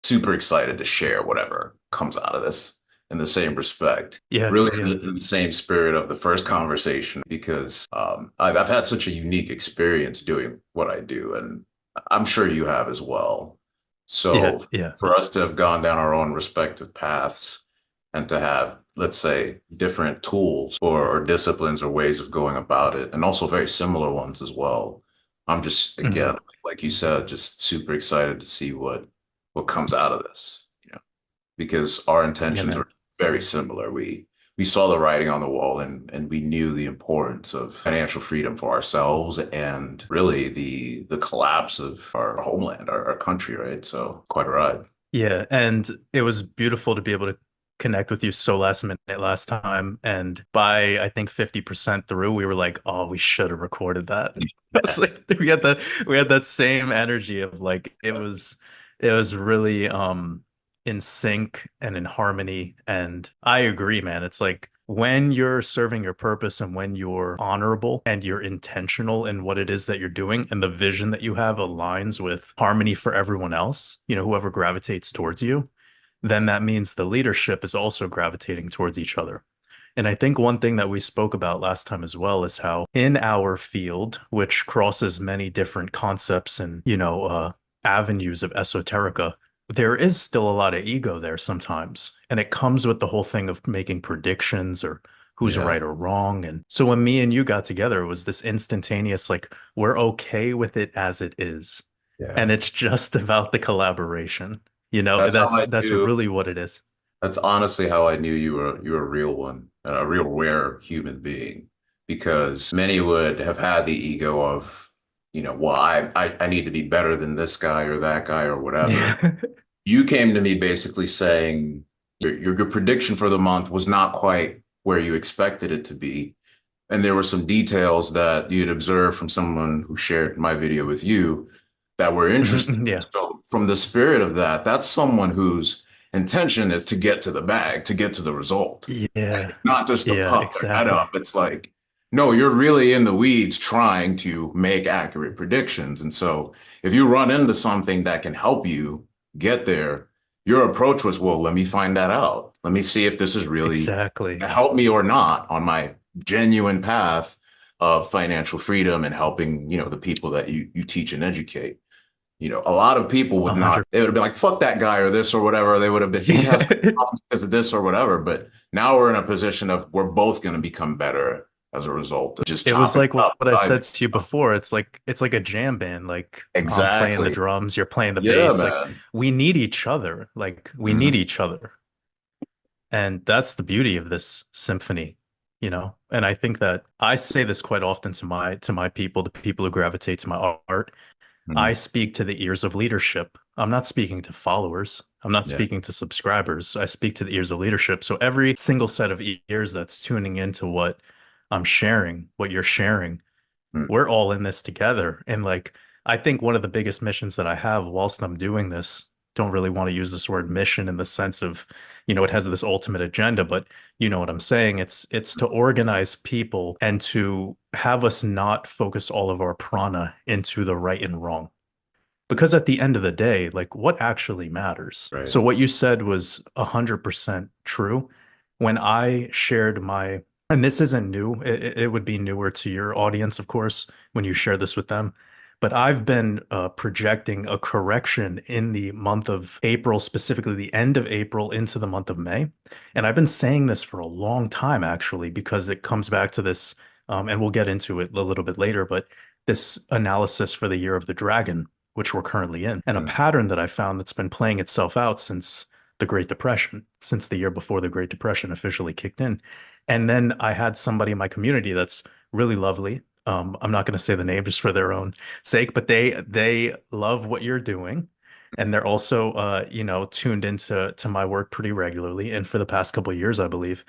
super excited to share whatever comes out of this in the same respect. Yeah, Really yeah, in the same spirit of the first conversation, because I've had such a unique experience doing what I do, and I'm sure you have as well. yeah, So yeah, for us to have gone down our own respective paths and to have, let's say, different tools or disciplines or ways of going about it, and also very similar ones as well. I'm just, hmm again, like you said, just super excited to see what comes out of this, because our yeah, intentions man. were very similar. We saw the writing on the wall, and we knew the importance of financial freedom for ourselves and really the collapse of our homeland, our country, right? So quite a ride. Yeah, and it was beautiful to be able to connect with you so last minute last time. And by I think 50% through, we were like, oh, we should have recorded that. It's like we had that same energy of like it was really in sync and in harmony. And I agree, man. It's like when you're serving your purpose and when you're honorable and you're intentional in what it is that you're doing and the vision that you have aligns with harmony for everyone else, whoever gravitates towards you, then that means the leadership is also gravitating towards each other. And I think one thing that we spoke about last time as well is how in our field, which crosses many different concepts and, avenues of esoterica, there is still a lot of ego there sometimes. And it comes with the whole thing of making predictions or who's Yeah, right or wrong. And so when me and you got together, it was this instantaneous, like, we're okay with it as it is. yeah. And it's just about the collaboration. You know, That's how that's I that's knew. really what it is. That's honestly how I knew you were a real one, and a real rare human being, because many would have had the ego of, well, I need to be better than this guy or that guy or whatever. Yeah. You came to me basically saying your good prediction for the month was not quite where you expected it to be. And there were some details that you'd observed from someone who shared my video with you that were interesting. Yeah. So, from the spirit of that, that's someone whose intention is to get to the bag, to get to the result, Yeah. not just to Yeah, puff their head exactly. up. It's like, no, you're really in the weeds trying to make accurate predictions. And so if you run into something that can help you get there, your approach was, well, let me find that out. Let me see if this is really Exactly. gonna help me or not on my genuine path of financial freedom and helping, the people that you teach and educate. A lot of people would A not, hundred. they would have been like, fuck that guy or this or whatever. They would have been, he has Yeah. problems because of this or whatever. But now we're in a position of we're both going to become better as a result of just It was chopping like it up. what I said to you before. It's like a jam band. Like I'm playing the Exactly. drums, you're playing the Yeah, bass. Like man. we need each other. Like we need Mhm. each other. And that's the beauty of this symphony. And I think that I say this quite often to my people, the people who gravitate to my art. I Mhm. speak to the ears of leadership. I'm not speaking to followers. I'm not Yeah. speaking to subscribers. I speak to the ears of leadership. So every single set of ears that's tuning into what I'm sharing, what you're sharing, Mhm. we're all in this together. And like, I think one of the biggest missions that I have whilst I'm doing this, don't really want to use this word mission in the sense of, it has this ultimate agenda, but you know what I'm saying? It's to organize people and to have us not focus all of our prana into the right and wrong. Because at the end of the day, like what actually matters? Right. So what you said was 100% true. When I shared my, and this isn't new, it would be newer to your audience, of course, when you share this with them. But I've been projecting a correction in the month of April, specifically the end of April into the month of May. And I've been saying this for a long time, actually, because it comes back to this, and we'll get into it a little bit later, but this analysis for the year of the dragon, which we're currently in, and a Mhm. pattern that I found that's been playing itself out since the Great Depression, since the year before the Great Depression officially kicked in. And then I had somebody in my community that's really lovely. I'm not going to say the name just for their own sake, but they love what you're doing. And they're also tuned into my work pretty regularly. And for the past couple of years, I believe.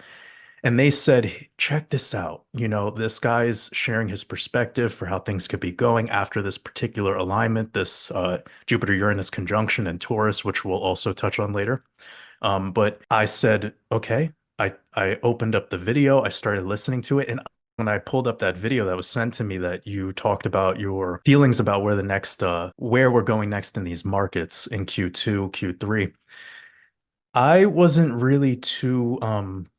And they said, check this out. This guy's sharing his perspective for how things could be going after this particular alignment, this Jupiter-Uranus conjunction and Taurus, which we'll also touch on later. But I said, okay. I opened up the video, I started listening to it, and when I pulled up that video that was sent to me that you talked about your feelings about where the next where we're going next in these markets in Q2, Q3. I wasn't really too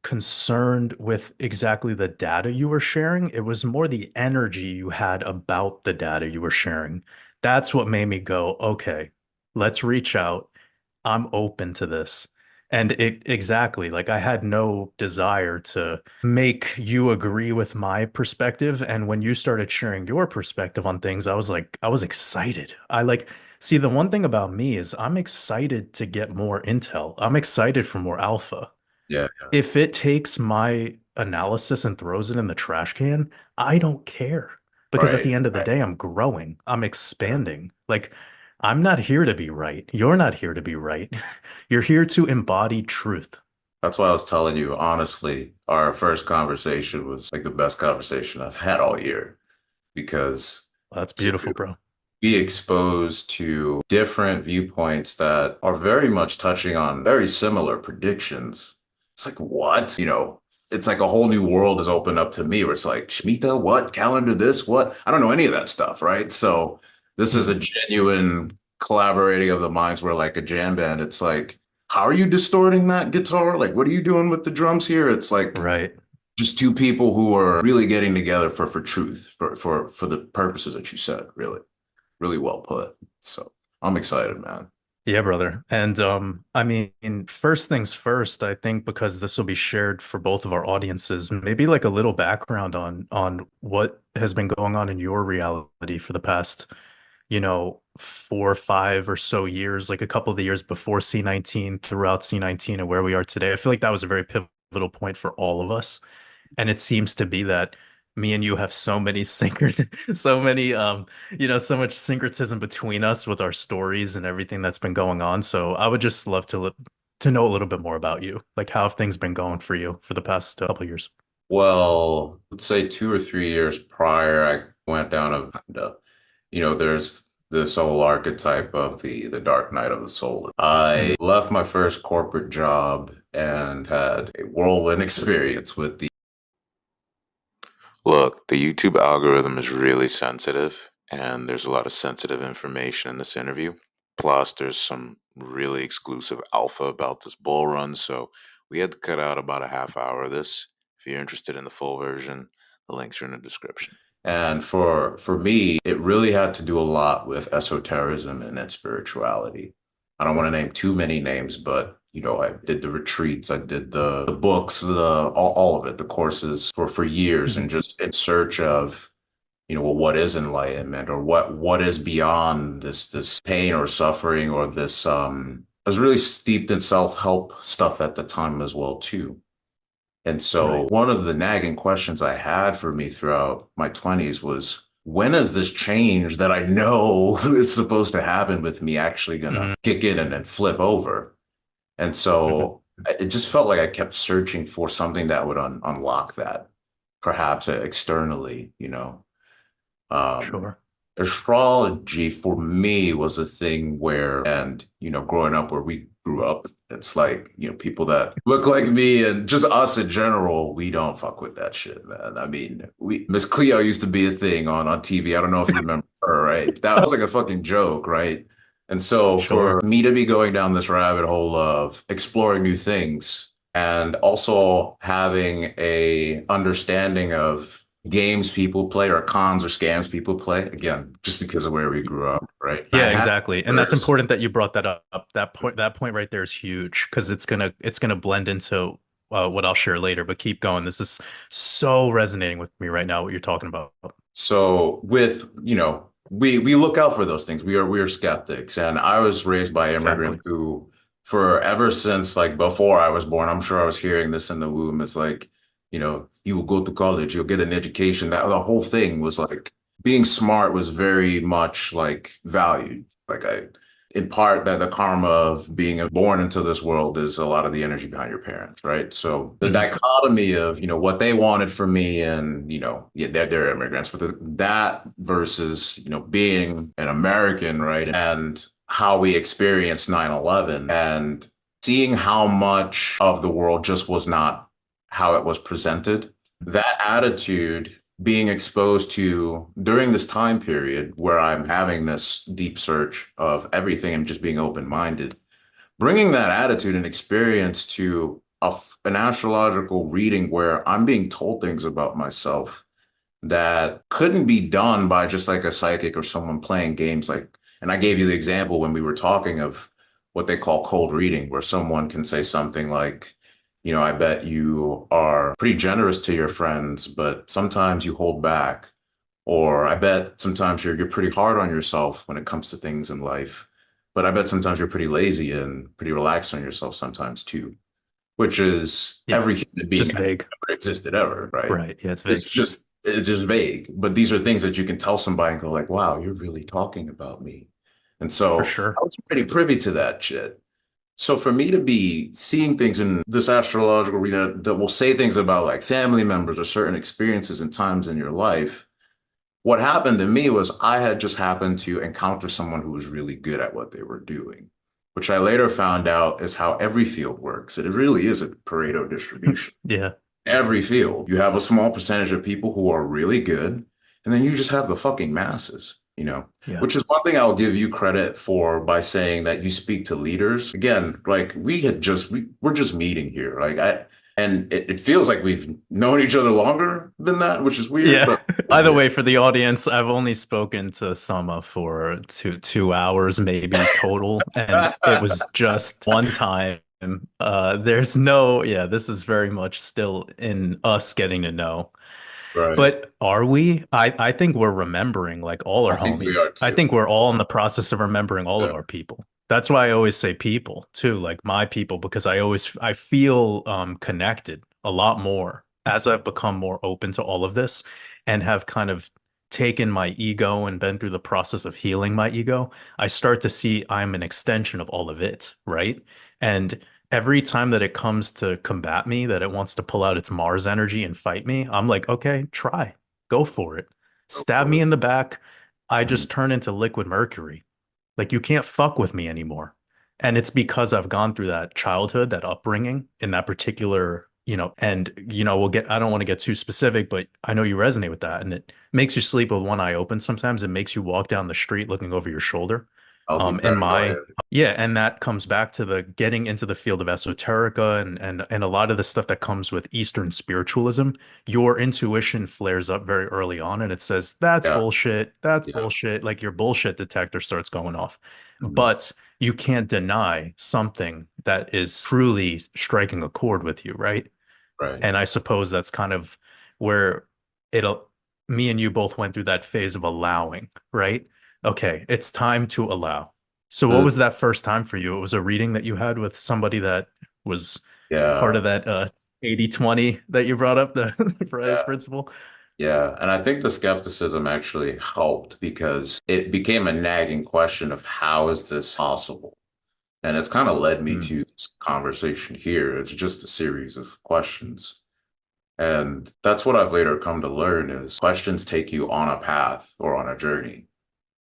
concerned with exactly the data you were sharing. It was more the energy you had about the data you were sharing. That's what made me go, okay, let's reach out. I'm open to this. And it exactly like I had no desire to make you agree with my perspective. And when you started sharing your perspective on things, I was like, I was excited. I like, see, the one thing about me is I'm excited to get more intel. I'm excited for more alpha. Yeah, If it takes my analysis and throws it in the trash can, I don't care. Because at right. the end of the day, I'm growing, I'm expanding. Like, I'm not here to be right. You're not here to be right. You're here to embody truth. That's why I was telling you, honestly, our first conversation was like the best conversation I've had all year because Well, that's to beautiful, bro. be exposed to different viewpoints that are very much touching on very similar predictions. It's like, what? It's like a whole new world has opened up to me where it's like, Shemitah, what? Calendar this? What? I don't know any of that stuff, right? So this is a Mhm. genuine collaborating of the minds where like a jam band, it's like, how are you distorting that guitar? Like, what are you doing with the drums here? It's like Right. just two people who are really getting together for truth, for the purposes that you said, really. Really well put. So I'm excited, man. Yeah, brother. And I mean, first things first, I think because this will be shared for both of our audiences, maybe like a little background on what has been going on in your reality for the past, 4 or 5 or so years, like a couple of the years before C19, throughout C19 and where we are today. I feel like that was a very pivotal point for all of us. And it seems to be that me and you have so many so many so much syncretism between us with our stories and everything that's been going on. So I would just love to know a little bit more about you. Like how have things been going for you for the past couple of years? Well, let's say 2 or 3 years prior, I went down there's this whole archetype of the Dark Night of the Soul. Mhm. I left my first corporate job and had a whirlwind experience with the Look, the YouTube algorithm is really sensitive, and there's a lot of sensitive information in this interview. Plus, there's some really exclusive alpha about this bull run, so we had to cut out about a half hour of this. If you're interested in the full version, the links are in the description. And for me, it really had to do a lot with esotericism and spirituality. I don't want to name too many names, but I did the retreats, I did the books, all of it, the courses for years, Mhm. and just in search of, well, what is enlightenment or what is beyond this pain or suffering or this I was really steeped in self-help stuff at the time as well too. And so Right. one of the nagging questions I had for me throughout my 20s was, when is this change that I know is supposed to happen with me actually gonna Mhm. kick in and then flip over? And Mhm. so it just felt like I kept searching for something that would unlock that, perhaps externally. Um, Sure. Astrology for me was a thing where, and growing up where we grew up, it's like, people that look like me and just us in general, we don't fuck with that shit, man. I mean, Miss Cleo used to be a thing on TV. I don't know if you remember her, right? That was like a fucking joke, right? And so for Sure. me to be going down this rabbit hole of exploring new things and also having a understanding of games people play or cons or scams people play, again, just because of where we grew up, right? I Yeah, had exactly. And that's first. important that you brought that up. That point right there is huge because it's gonna blend into what I'll share later. But keep going. This is so resonating with me right now, what you're talking about. So with, we look out for those things. We are skeptics. And I was raised by immigrants Exactly. who, for ever since like before I was born, I'm sure I was hearing this in the womb. It's like, you will go to college, you'll get an education. That the whole thing was like being smart was very much like valued. Like in part that the karma of being born into this world is a lot of the energy behind your parents, right? So the Mhm. dichotomy of, what they wanted from me and, yeah, they're immigrants, but that versus, being an American, right? And how we experienced 9/11 and seeing how much of the world just was not how it was presented that attitude being exposed to during this time period where I'm having this deep search of everything and just being open-minded, bringing that attitude and experience to an astrological reading where I'm being told things about myself that couldn't be done by just like a psychic or someone playing games like, and I gave you the example when we were talking of what they call cold reading, where someone can say something like, I bet you are pretty generous to your friends, but sometimes you hold back. Or I bet sometimes you're pretty hard on yourself when it comes to things in life. But I bet sometimes you're pretty lazy and pretty relaxed on yourself sometimes too, which is Yeah. every human being Just has vague. ever existed ever, right? Right. Yeah, it's vague. It's just vague. But these are things that you can tell somebody and go like, wow, you're really talking about me. And For so I sure. was pretty privy to that shit. So for me to be seeing things in this astrological reading that will say things about like family members or certain experiences and times in your life, what happened to me was I had just happened to encounter someone who was really good at what they were doing, which I later found out is how every field works. It really is a Pareto distribution. Yeah. Every field, you have a small percentage of people who are really good, and then you just have the fucking masses, Yeah. which is one thing I'll give you credit for by saying that you speak to leaders. Again, like we're just meeting here. And it feels like we've known each other longer than that, which is weird, Yeah. but Either way, for the audience, I've only spoken to Sama for two hours maybe total, and it was just one time. There's no, yeah, this is very much still in us getting to know. right. But are we? I think we're remembering like all I our think we homies. are I too. think we're all in the process of remembering all Yeah. of our people. That's why I always say people too, like my people, because I feel connected a lot more as I've become more open to all of this and have kind of taken my ego and been through the process of healing my ego. I start to see I'm an extension of all of it, right? And every time that it comes to combat me, that it wants to pull out its Mars energy and fight me, I'm like, okay, try, go for it. Go Stab for me it. in the back. I Mhm. just turn into liquid mercury. Like, you can't fuck with me anymore. And it's because I've gone through that childhood, that upbringing in that particular, I don't want to get too specific, but I know you resonate with that. And it makes you sleep with one eye open sometimes. It makes you walk down the street looking over your shoulder. Healthy In my paranoia. Yeah, and that comes back to the getting into the field of esoterica and a lot of the stuff that comes with Eastern spiritualism. Your intuition flares up very early on and it says, that's Yeah. bullshit. That's Yeah. bullshit. Like your bullshit detector starts going off. Mhm. But you can't deny something that is truly striking a chord with you, right? Right. And I suppose that's kind of where it'll, me and you both went through that phase of allowing, right? Okay, it's time to allow. So what Uh, was that first time for you? It was a reading that you had with somebody that was part yeah. of that 80-20 that you brought up, the Paredes Yeah. principle. Yeah. And I think the skepticism actually helped because it became a nagging question of how is this possible? And it's kind of led me Mm, to this conversation here. It's just a series of questions. And that's what I've later come to learn is questions take you on a path or on a journey.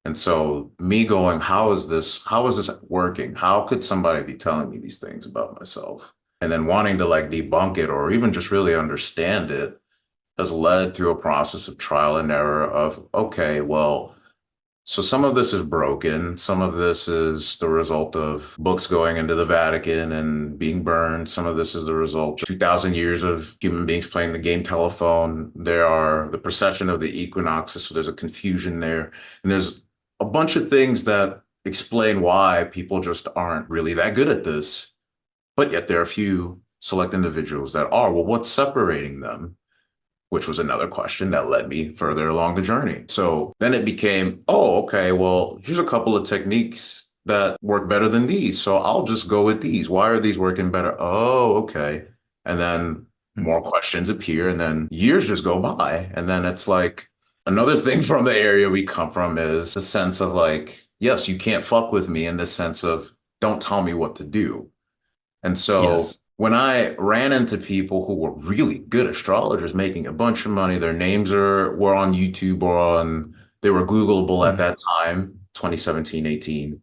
And so me going, how is this working? How could somebody be telling me these things about myself? And then wanting to like debunk it or even just really understand it has led through a process of trial and error of, okay, well, so some of this is broken. Some of this is the result of books going into the Vatican and being burned. Some of this is the result of 2,000 years of human beings playing the game telephone. There are the precession of the equinoxes, so there's a confusion there. And there's a bunch of things that explain why people just aren't really that good at this. But yet there are a few select individuals that are. Well, what's separating them? Which was another question that led me further along the journey. So then it became, oh, okay, well, here's a couple of techniques that work better than these. So I'll just go with these. Why are these working better? Oh, okay. And then mm. more questions appear, and then years just go by. And then it's like another thing from the area we come from is the sense of like, yes, you can't fuck with me in the sense of don't tell me what to do. And so Yes. when I ran into people who were really good astrologers making a bunch of money, their names were on YouTube or they were Googleable at Mm, that time, 2017, 18.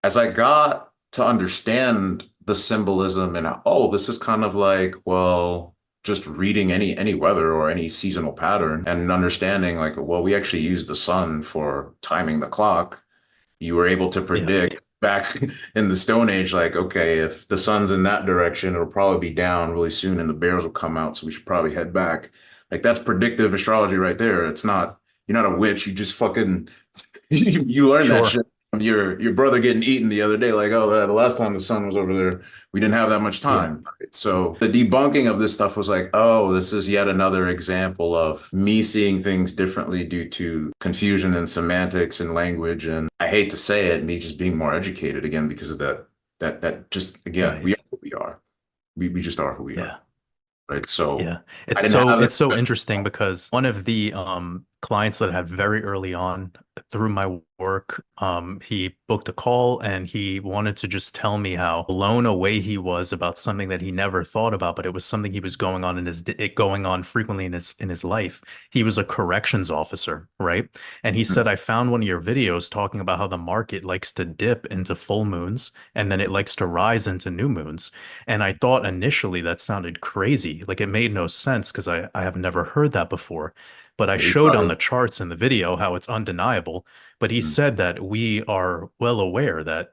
As I got to understand the symbolism and oh, this is kind of like, well, just reading any weather or any seasonal pattern and understanding like, well, we actually use the sun for timing the clock. You were able to Yeah. predict back in the Stone Age, like, okay, if the sun's in that direction, it'll probably be down really soon and the bears will come out, so we should probably head back. Like that's predictive astrology right there. It's not, you're not a witch, you just fucking you learn that Sure. shit from your brother getting eaten the other day, like, oh, the last time the sun was over there, we didn't have that much Yeah. time. Right? So the debunking of this stuff was like, oh, this is yet another example of me seeing things differently due to confusion in semantics and language. And I hate to say it, me just being more educated again because of that. That just again, Right. we are who we are. We just are who we are. Yeah. Right. So Yeah. I didn't have It's so it. interesting because one of the clients that I had very early on through my work, he booked a call and he wanted to just tell me how blown away he was about something that he never thought about, but it was something he was going on in it going on frequently in his life. He was a corrections officer, right? And he said, I found one of your videos talking about how the market likes to dip into full moons and then it likes to rise into new moons. And I thought initially that sounded crazy. Like it made no sense because I have never heard that before. But I He showed on started. the charts in the video how it's undeniable. But he said that we are well aware that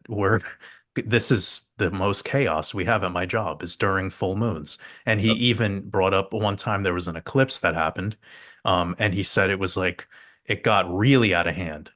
this is the most chaos we have at my job is during full moons. And he even brought up one time there was an eclipse that happened. And he said it was like it got really out of hand,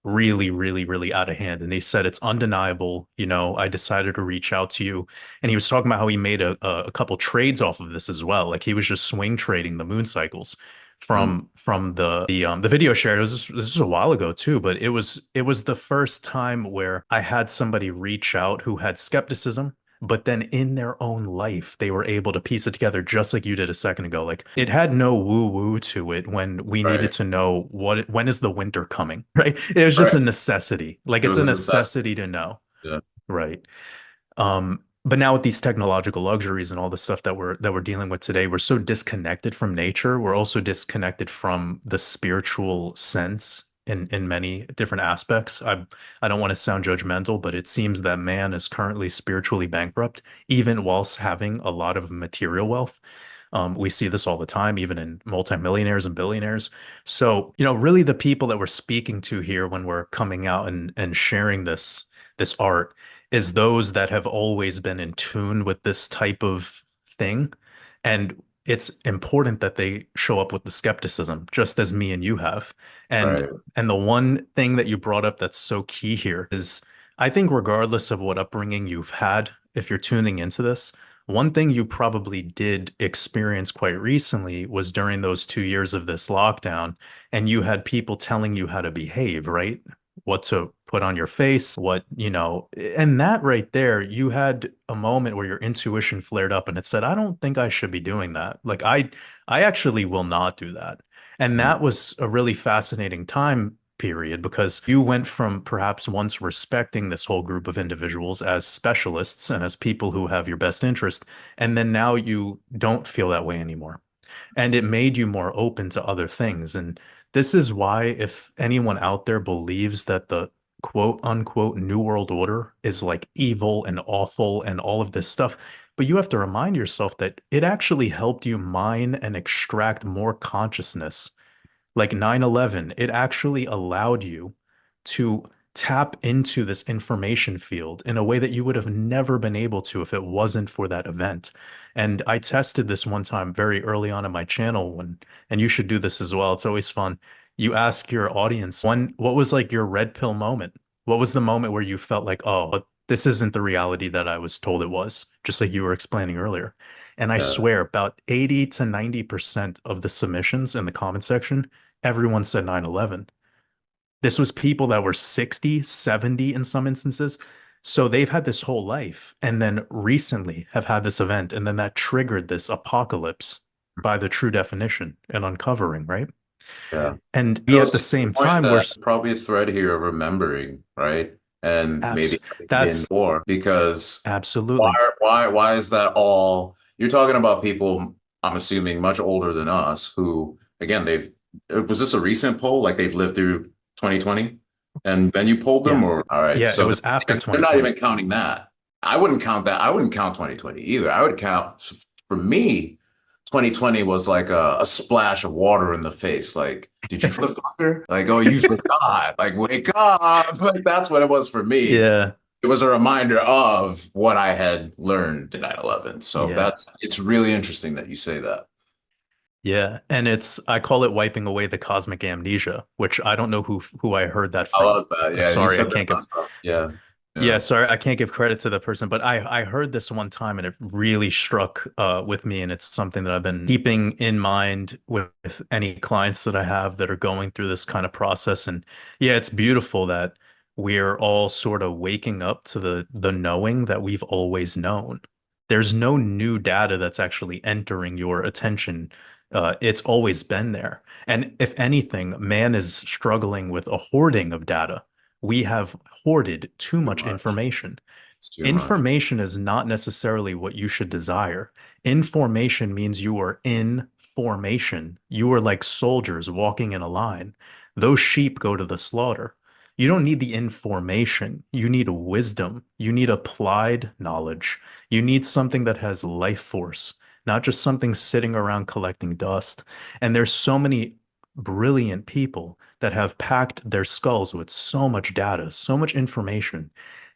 really, really, really out of hand. And he said it's undeniable. You know, I decided to reach out to you. And he was talking about how he made a couple trades off of this as well. Like he was just swing trading the moon cycles from the video shared. This was a while ago too, but it was the first time where I had somebody reach out who had skepticism. But then in their own life, they were able to piece it together just like you did a second ago. Like it had no woo-woo to it when we needed Right. to know when is the winter coming, right? It was just Right. a necessity. Like It it's was a a necessity. necessity to know, Yeah. right? But now with these technological luxuries and all the stuff that we're dealing with today, we're so disconnected from nature. We're also disconnected from the spiritual sense in many different aspects. I don't want to sound judgmental, but it seems that man is currently spiritually bankrupt, even whilst having a lot of material wealth. We see this all the time, even in multimillionaires and billionaires. So, you know, really the people that we're speaking to here when we're coming out and sharing this art is those that have always been in tune with this type of thing. And it's important that they show up with the skepticism, just as me and you have. And Right. and the one thing that you brought up that's so key here is I think regardless of what upbringing you've had, if you're tuning into this, one thing you probably did experience quite recently was during those 2 years of this lockdown, and you had people telling you how to behave, right? What to put on your face, what, you know, and that right there, you had a moment where your intuition flared up and it said, I don't think I should be doing that. Like I actually will not do that. And Mm. that was a really fascinating time period because you went from perhaps once respecting this whole group of individuals as specialists and as people who have your best interest, and then now you don't feel that way anymore and it made you more open to other things. And this is why, if anyone out there believes that the quote unquote New World Order is like evil and awful and all of this stuff, but you have to remind yourself that it actually helped you mine and extract more consciousness like 9/11, it actually allowed you to tap into this information field in a way that you would have never been able to if it wasn't for that event. And I tested this one time very early on in my channel and you should do this as well. It's always fun. You ask your audience, what was like your red pill moment? What was the moment where you felt like, oh, this isn't the reality that I was told it was, just like you were explaining earlier. And I Yeah. swear about 80 to 90% of the submissions in the comment section everyone said 9/11. This was people that were 60, 70 in some instances. So they've had this whole life and then recently have had this event. And then that triggered this apocalypse by the true definition and uncovering, right? Yeah. And It we goes at the to the same point time, we're that probably a thread here of remembering, right? And maybe abs in that's more because absolutely. why is that all you're talking about people, I'm assuming much older than us who again was this a recent poll? Like they've lived through 2020 and then you polled them Yeah. or all right, Yeah, it so was after they're not 2020. even counting that. I wouldn't count that. I wouldn't count 2020 either. I would count for me. 2020 was like a splash of water in the face. Like, did you forget? Like, oh, you forgot. Like, wake up. Like, that's what it was for me. Yeah. It was a reminder of what I had learned in 9/11. So Yeah. it's really interesting that you say that. Yeah. And I call it wiping away the cosmic amnesia, which I don't know who I heard that I from. love that. Yeah, you Sorry, I said that can't give last time. Yeah. Yeah, Yeah. sorry, I can't give credit to the person, but I heard this one time and it really struck with me, and it's something that I've been keeping in mind with any clients that I have that are going through this kind of process. And yeah, it's beautiful that we're all sort of waking up to the knowing that we've always known. There's no new data that's actually entering your attention. It's always been there. And if anything, man is struggling with a hoarding of data. We have hoarded too Too much much. information. It's too much. Information is not necessarily what you should desire. Information means you are in formation. You are like soldiers walking in a line. Those sheep go to the slaughter. You don't need the information. You need wisdom. You need applied knowledge. You need something that has life force, not just something sitting around collecting dust. And there's so many brilliant people that have packed their skulls with so much data, so much information,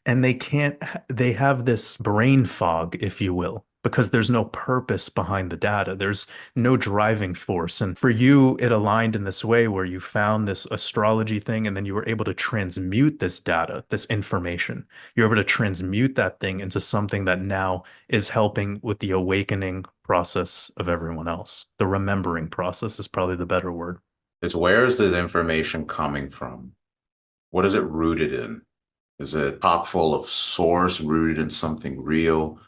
and they have this brain fog, if you will, because there's no purpose behind the data. There's no driving force. And for you, it aligned in this way where you found this astrology thing and then you were able to transmute this data, this information. You're able to transmute that thing into something that now is helping with the awakening process of everyone else. The remembering process is probably the better word. Is where is the information coming from? What is it rooted in? Is it chock full of source rooted in something real?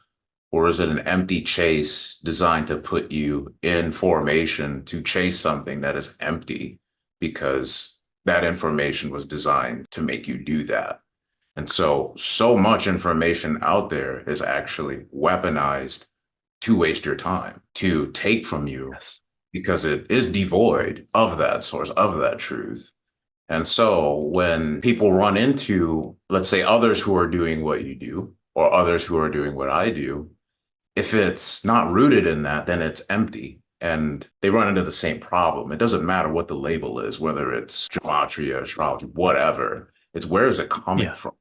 Or is it an empty chase designed to put you in formation to chase something that is empty because that information was designed to make you do that? And so, so much information out there is actually weaponized to waste your time, to take from you Yes. because it is devoid of that source, of that truth. And so when people run into, let's say, others who are doing what you do, or others who are doing what I do, if it's not rooted in that, then it's empty. And they run into the same problem. It doesn't matter what the label is, whether it's gematria, astrology, whatever. It's where is it coming Yeah. from?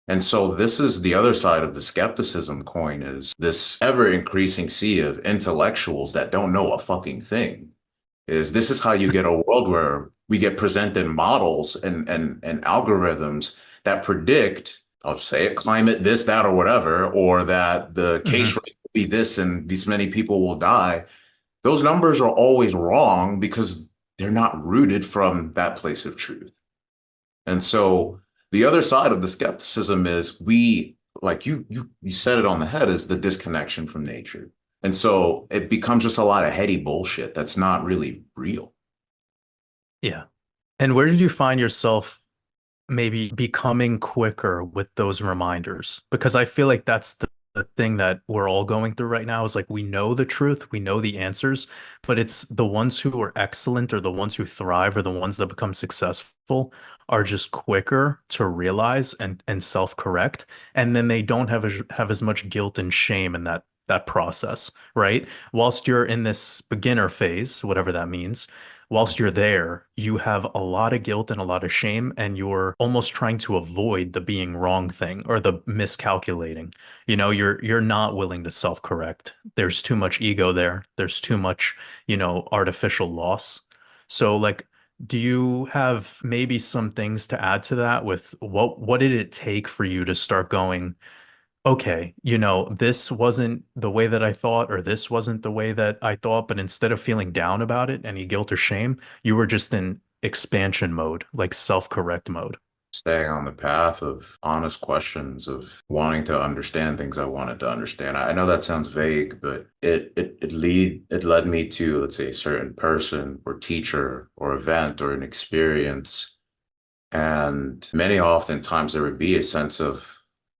And so this is the other side of the skepticism coin is this ever increasing sea of intellectuals that don't know a fucking thing. Is this is how you get a world where we get presented models and algorithms that predict, I'll say it, climate this, that, or whatever, or that the case Hmm. rate will be this and these many people will die. Those numbers are always wrong because they're not rooted from that place of truth. And so the other side of the skepticism is we, like you said it on the head, is the disconnection from nature. And so it becomes just a lot of heady bullshit that's not really real. Yeah. And where did you find yourself maybe becoming quicker with those reminders? Because I feel like that's the thing that we're all going through right now is like we know the truth, we know the answers, but it's the ones who are excellent or the ones who thrive or the ones that become successful are just quicker to realize and self-correct. And then they don't have as much guilt and shame in that process, right? Whilst you're in this beginner phase, whatever that means, whilst you're there, you have a lot of guilt and a lot of shame, and you're almost trying to avoid the being wrong thing or the miscalculating. You're not willing to self-correct. There's too much ego there. There's too much, artificial loss. So like, do you have maybe some things to add to that with what did it take for you to start going, okay, this wasn't the way that I thought, or this wasn't the way that I thought, but instead of feeling down about it, any guilt or shame, you were just in expansion mode, like self-correct mode. Staying on the path of honest questions of wanting to understand things I wanted to understand. I know that sounds vague, but it led me to, let's say, a certain person or teacher or event or an experience. And many oftentimes there would be a sense of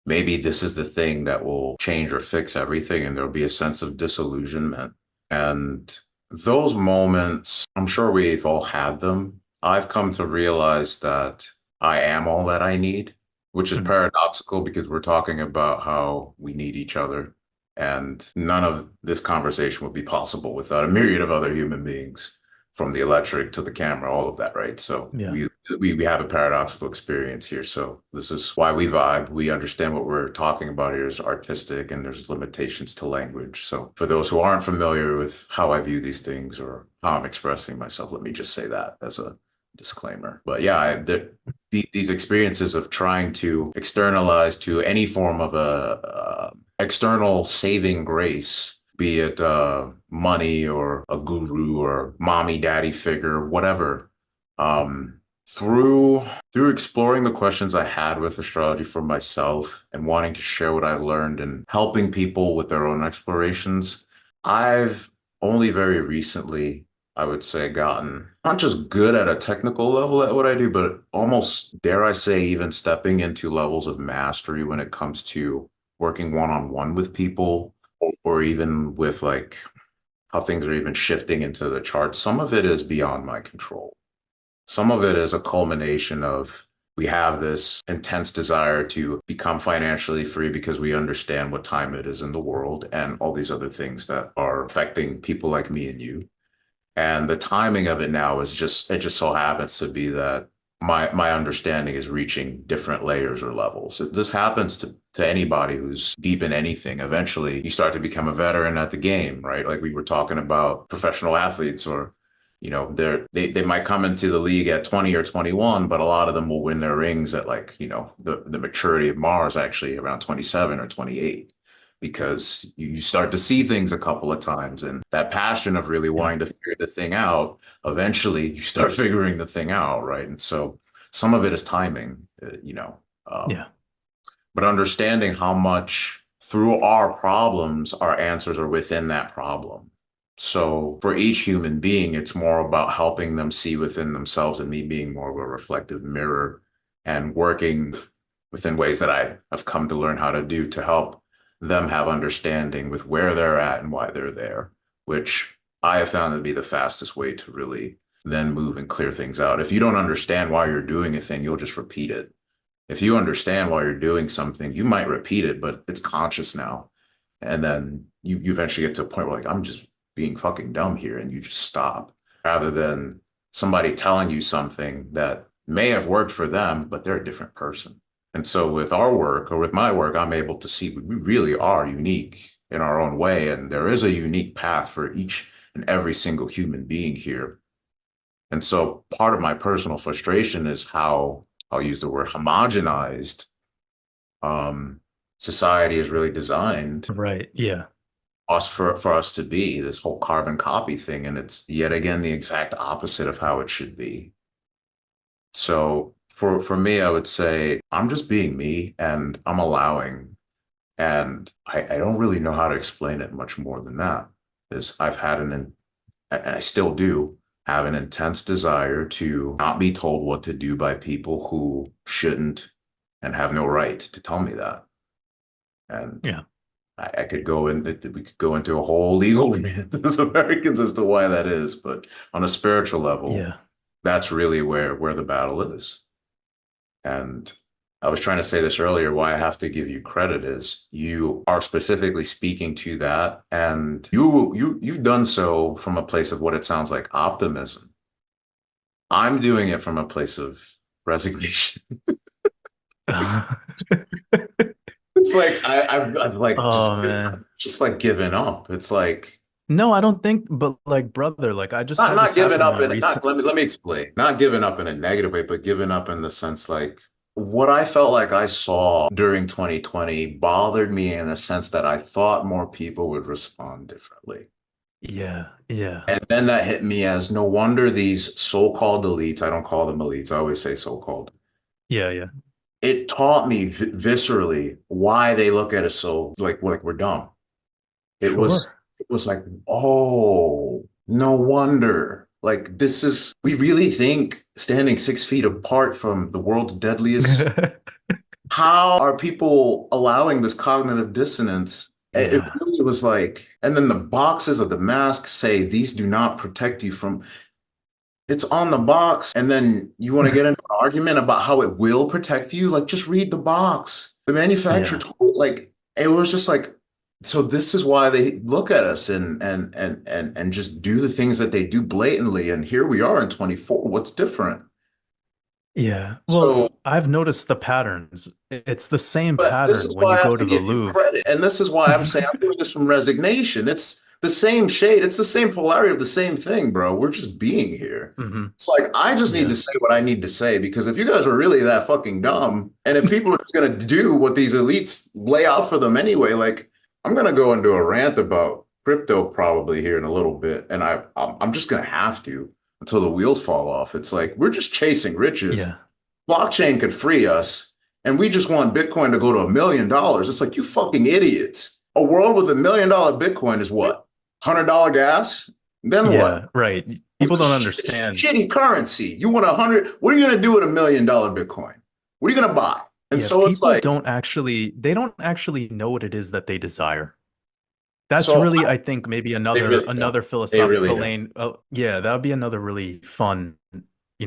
maybe this is the thing that will change or fix everything, and there'll be a sense of disillusionment. And those moments, I'm sure we've all had them. I've come to realize that I am all that I need, which is Mhm. paradoxical because we're talking about how we need each other. And none of this conversation would be possible without a myriad of other human beings, from the electric to the camera, all of that, right? So Yeah. we have a paradoxical experience here. So this is why we vibe. We understand what we're talking about here is artistic, and there's limitations to language. So for those who aren't familiar with how I view these things or how I'm expressing myself, let me just say that as a disclaimer. But yeah, these experiences of trying to externalize to any form of a external saving grace, be it money or a guru or mommy daddy figure, whatever. Um, through exploring the questions I had with astrology for myself and wanting to share what I learned and helping people with their own explorations, I've only very recently, I would say, gotten not just good at a technical level at what I do, but almost, dare I say, even stepping into levels of mastery when it comes to working one-on-one with people, or even with like how things are even shifting into the charts. Some of it is beyond my control. Some of it is a culmination of we have this intense desire to become financially free because we understand what time it is in the world and all these other things that are affecting people like me and you. And the timing of it now is just, it just so happens to be that my understanding is reaching different layers or levels. This happens to anybody who's deep in anything. Eventually, you start to become a veteran at the game, right? Like we were talking about professional athletes, or they might come into the league at 20 or 21, but a lot of them will win their rings at, like, the maturity of Mars actually around 27 or 28, because you start to see things a couple of times, and that passion of really Yeah. wanting to figure the thing out, eventually you start figuring the thing out, right? And so some of it is timing, Yeah. but understanding how much through our problems, our answers are within that problem. So for each human being, it's more about helping them see within themselves, and me being more of a reflective mirror and working within ways that I have come to learn how to do to help them have understanding with where they're at and why they're there, which I have found to be the fastest way to really then move and clear things out. If you don't understand why you're doing a thing, you'll just repeat it. If you understand why you're doing something, you might repeat it, but it's conscious now. And then you eventually get to a point where, like, I'm just being fucking dumb here, and you just stop, rather than somebody telling you something that may have worked for them, but they're a different person. And so with our work, or with my work, I'm able to see we really are unique in our own way. And there is a unique path for each and every single human being here. And so part of my personal frustration is how, I'll use the word, homogenized um, society is really designed Right. Yeah. for us to be, this whole carbon copy thing. And it's yet again the exact opposite of how it should be. So for me, I would say I'm just being me, and I'm allowing. And I don't really know how to explain it much more than that. Is I've had and I still do have an intense desire to not be told what to do by people who shouldn't and have no right to tell me that. And Yeah. I could go in, we could go into a whole legal rant as Americans as to why that is, but on a spiritual level, Yeah. that's really where the battle is. And I was trying to say this earlier, why I have to give you credit is you are specifically speaking to that, and you've done so from a place of what it sounds like optimism. I'm doing it from a place of resignation. It's like I've like Oh man. just like given up. It's like No, I don't think, but like brother, like I just had not this giving happen in up my in not recent. let me explain. Not giving up in a negative way, but giving up in the sense, like, what I felt like I saw during 2020 bothered me in the sense that I thought more people would respond differently. Yeah. Yeah. And then that hit me as, no wonder these so-called elites, I don't call them elites, I always say so-called. Yeah. Yeah. It taught me viscerally why they look at us so like we're dumb. It was Sure. it was like, oh, no wonder. Like, this is, we really think standing 6 feet apart from the world's deadliest. How are people allowing this cognitive dissonance? It Yeah. really was like, and then the boxes of the masks say these do not protect you from, it's on the box. And then you want to get into an argument about how it will protect you. Like, just read the box. The manufacturer Yeah. told, like, it was just like, So this is why they look at us and just do the things that they do blatantly. And here we are in 24. What's different? Yeah. Well, So, I've noticed the patterns. It's the same but this pattern is when why you I have go to to the give you Louvre. credit. And this is why I'm saying I'm doing this from resignation. It's the same shade. It's the same polarity of the same thing, bro. We're just being here. Hmm. It's like I just need to Yeah. say what I need to say because if you guys are really that fucking dumb, and if people are just gonna do what these elites lay out for them anyway, like I'm gonna go into a rant about crypto probably here in a little bit, and I'm just gonna have to until the wheels fall off. It's like we're just chasing riches. Yeah. Blockchain could free us, and we just want Bitcoin to go to $1 million. It's like you fucking idiots. A world with $1 million Bitcoin is what? $100 gas? Then what? Yeah. Right. People don't understand. Shitty currency. You want 100? What are you gonna do with $1 million Bitcoin? What are you gonna buy? And Yeah. so it's People like, don't actually, they don't actually know what it is that they desire. That's so really, I think, maybe they another really don't. another They really philosophical don't. lane. Oh, yeah, that would be another really fun,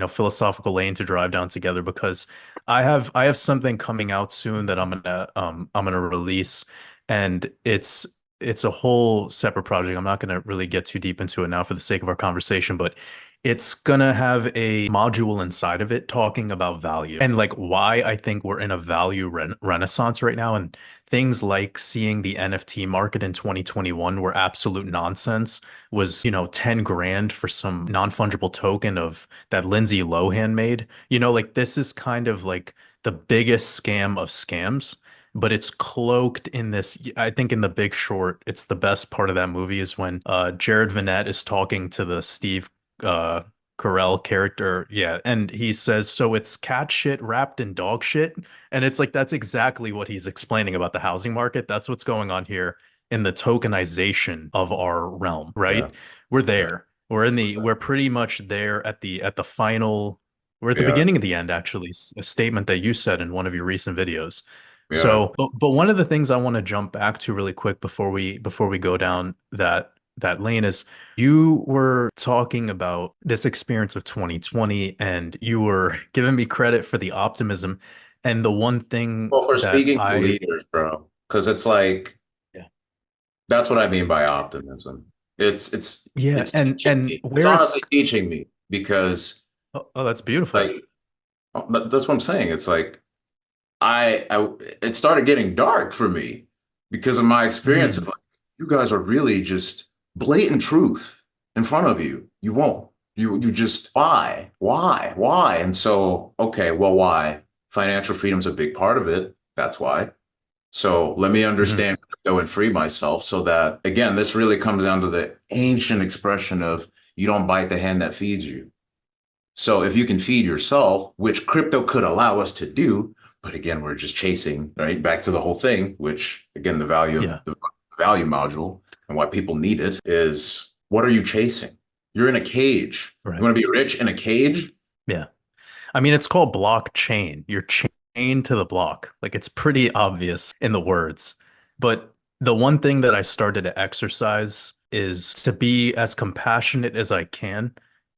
philosophical lane to drive down together because I have something coming out soon that I'm gonna release, and it's a whole separate project. I'm not gonna really get too deep into it now for the sake of our conversation, but it's gonna have a module inside of it talking about value and like why I think we're in a value renaissance right now, and things like seeing the NFT market in 2021 were absolute nonsense was, 10 grand for some non-fungible token of that Lindsay Lohan made. Like this is kind of like the biggest scam of scams, but it's cloaked in this. I think in The Big Short, it's the best part of that movie is when Jared Vanette is talking to the Steve uh Carell character. Yeah, and he says, "So it's cat shit wrapped in dog shit." And it's like that's exactly what he's explaining about the housing market. That's what's going on here in the tokenization of our realm, Yeah, right? We're yeah, there. We're pretty much there at the final, we're at the yeah, beginning of the end, actually, a statement that you said in one of your recent videos. yeah. So, but one of the things I want to jump back to really quick before we go down that lane is you were talking about this experience of 2020 and you were giving me credit for the optimism. And the one thing Well, for that speaking to I, leaders, bro, because it's like yeah, that's what I mean by optimism. yeah, It's teaching and me. It's where honestly teaching me because oh, that's beautiful. like that's what I'm saying. It's like I it started getting dark for me because of my experience of Hmm. like you guys are really just blatant truth in front of you. You won't. You just why? And so okay, well, why? Financial freedom's a big part of it. That's why. So let me Hmm. understand crypto and free myself so that again, this really comes down to the ancient expression of you don't bite the hand that feeds you. So if you can feed yourself, which crypto could allow us to do, but again, we're just chasing, right? Back to the whole thing, which again, the value of Yeah, the value module and why people need it is what are you chasing? You're in a cage. You right. want to be rich in a cage? Yeah. I mean, it's called blockchain. You're chained to the block. Like it's pretty obvious in the words. But the one thing that I started to exercise is to be as compassionate as I can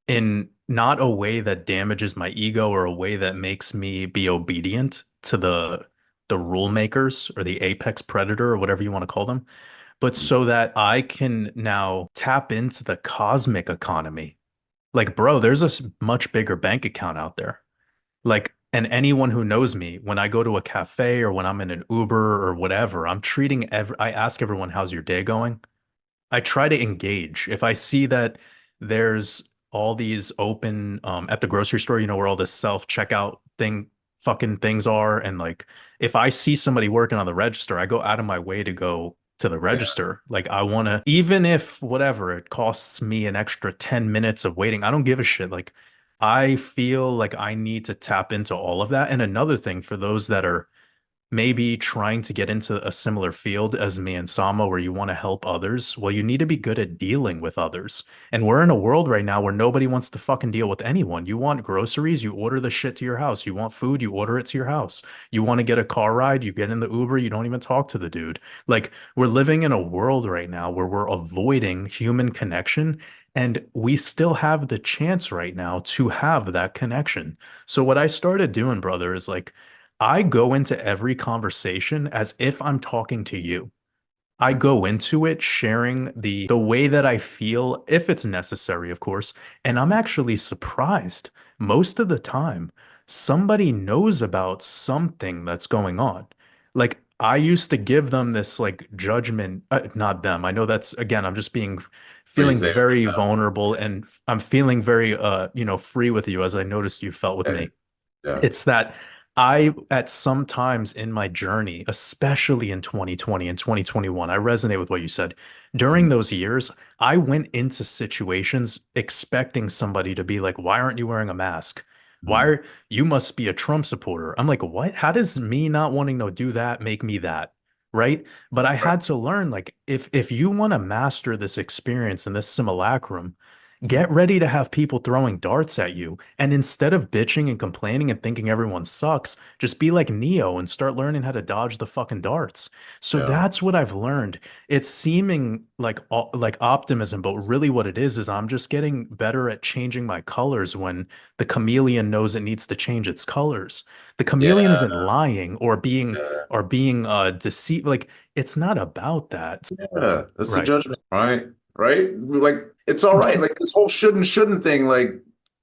in not a way that damages my ego or a way that makes me be obedient to the rule makers or the apex predator or whatever you want to call them, but so that I can now tap into the cosmic economy. Like, bro, there's a much bigger bank account out there. Like, and anyone who knows me, when I go to a cafe or when I'm in an Uber or whatever, I ask everyone, how's your day going? I try to engage. If I see that there's all these open at the grocery store, where all this self-checkout fucking things are, and like if I see somebody working on the register, I go out of my way to go to the Yeah. register. Like I want to, even if whatever it costs me an extra 10 minutes of waiting, I don't give a shit. Like I feel like I need to tap into all of that. And another thing for those that are maybe trying to get into a similar field as me and Sama, where you want to help others, well, you need to be good at dealing with others. And we're in a world right now where nobody wants to fucking deal with anyone. You want groceries, you order the shit to your house. You want food, you order it to your house. You want to get a car ride, you get in the Uber, you don't even talk to the dude. Like, we're living in a world right now where we're avoiding human connection. And we still have the chance right now to have that connection. So, what I started doing, brother, is like, I go into every conversation as if I'm talking to you. I go into it sharing the way that I feel if it's necessary, of course, and I'm actually surprised most of the time somebody knows about something that's going on. Like I used to give them this like judgment, not them. I know that's again, I'm just being Please feeling say very vulnerable and I'm feeling very free with you as I noticed you felt with it. me. Yeah. It's that I, at some times in my journey, especially in 2020 and 2021, I resonate with what you said. During Mhm. those years, I went into situations expecting somebody to be like, why aren't you wearing a mask? Why Mhm. are you must be a Trump supporter? I'm like, what? How does me not wanting to do that make me that? Right. But I Right. had to learn like if you want to master this experience and this simulacrum, get Mhm. ready to have people throwing darts at you. And instead of bitching and complaining and thinking everyone sucks, just be like Neo and start learning how to dodge the fucking darts. So Yeah. that's what I've learned. It's seeming like optimism, but really what it is I'm just getting better at changing my colors when the chameleon knows it needs to change its colors. The chameleon Yeah. isn't lying Yeah. or being deceived. Like it's not about that. Yeah. That's the Right. judgment, right? Right? Like it's all right. Like this whole shouldn't thing, like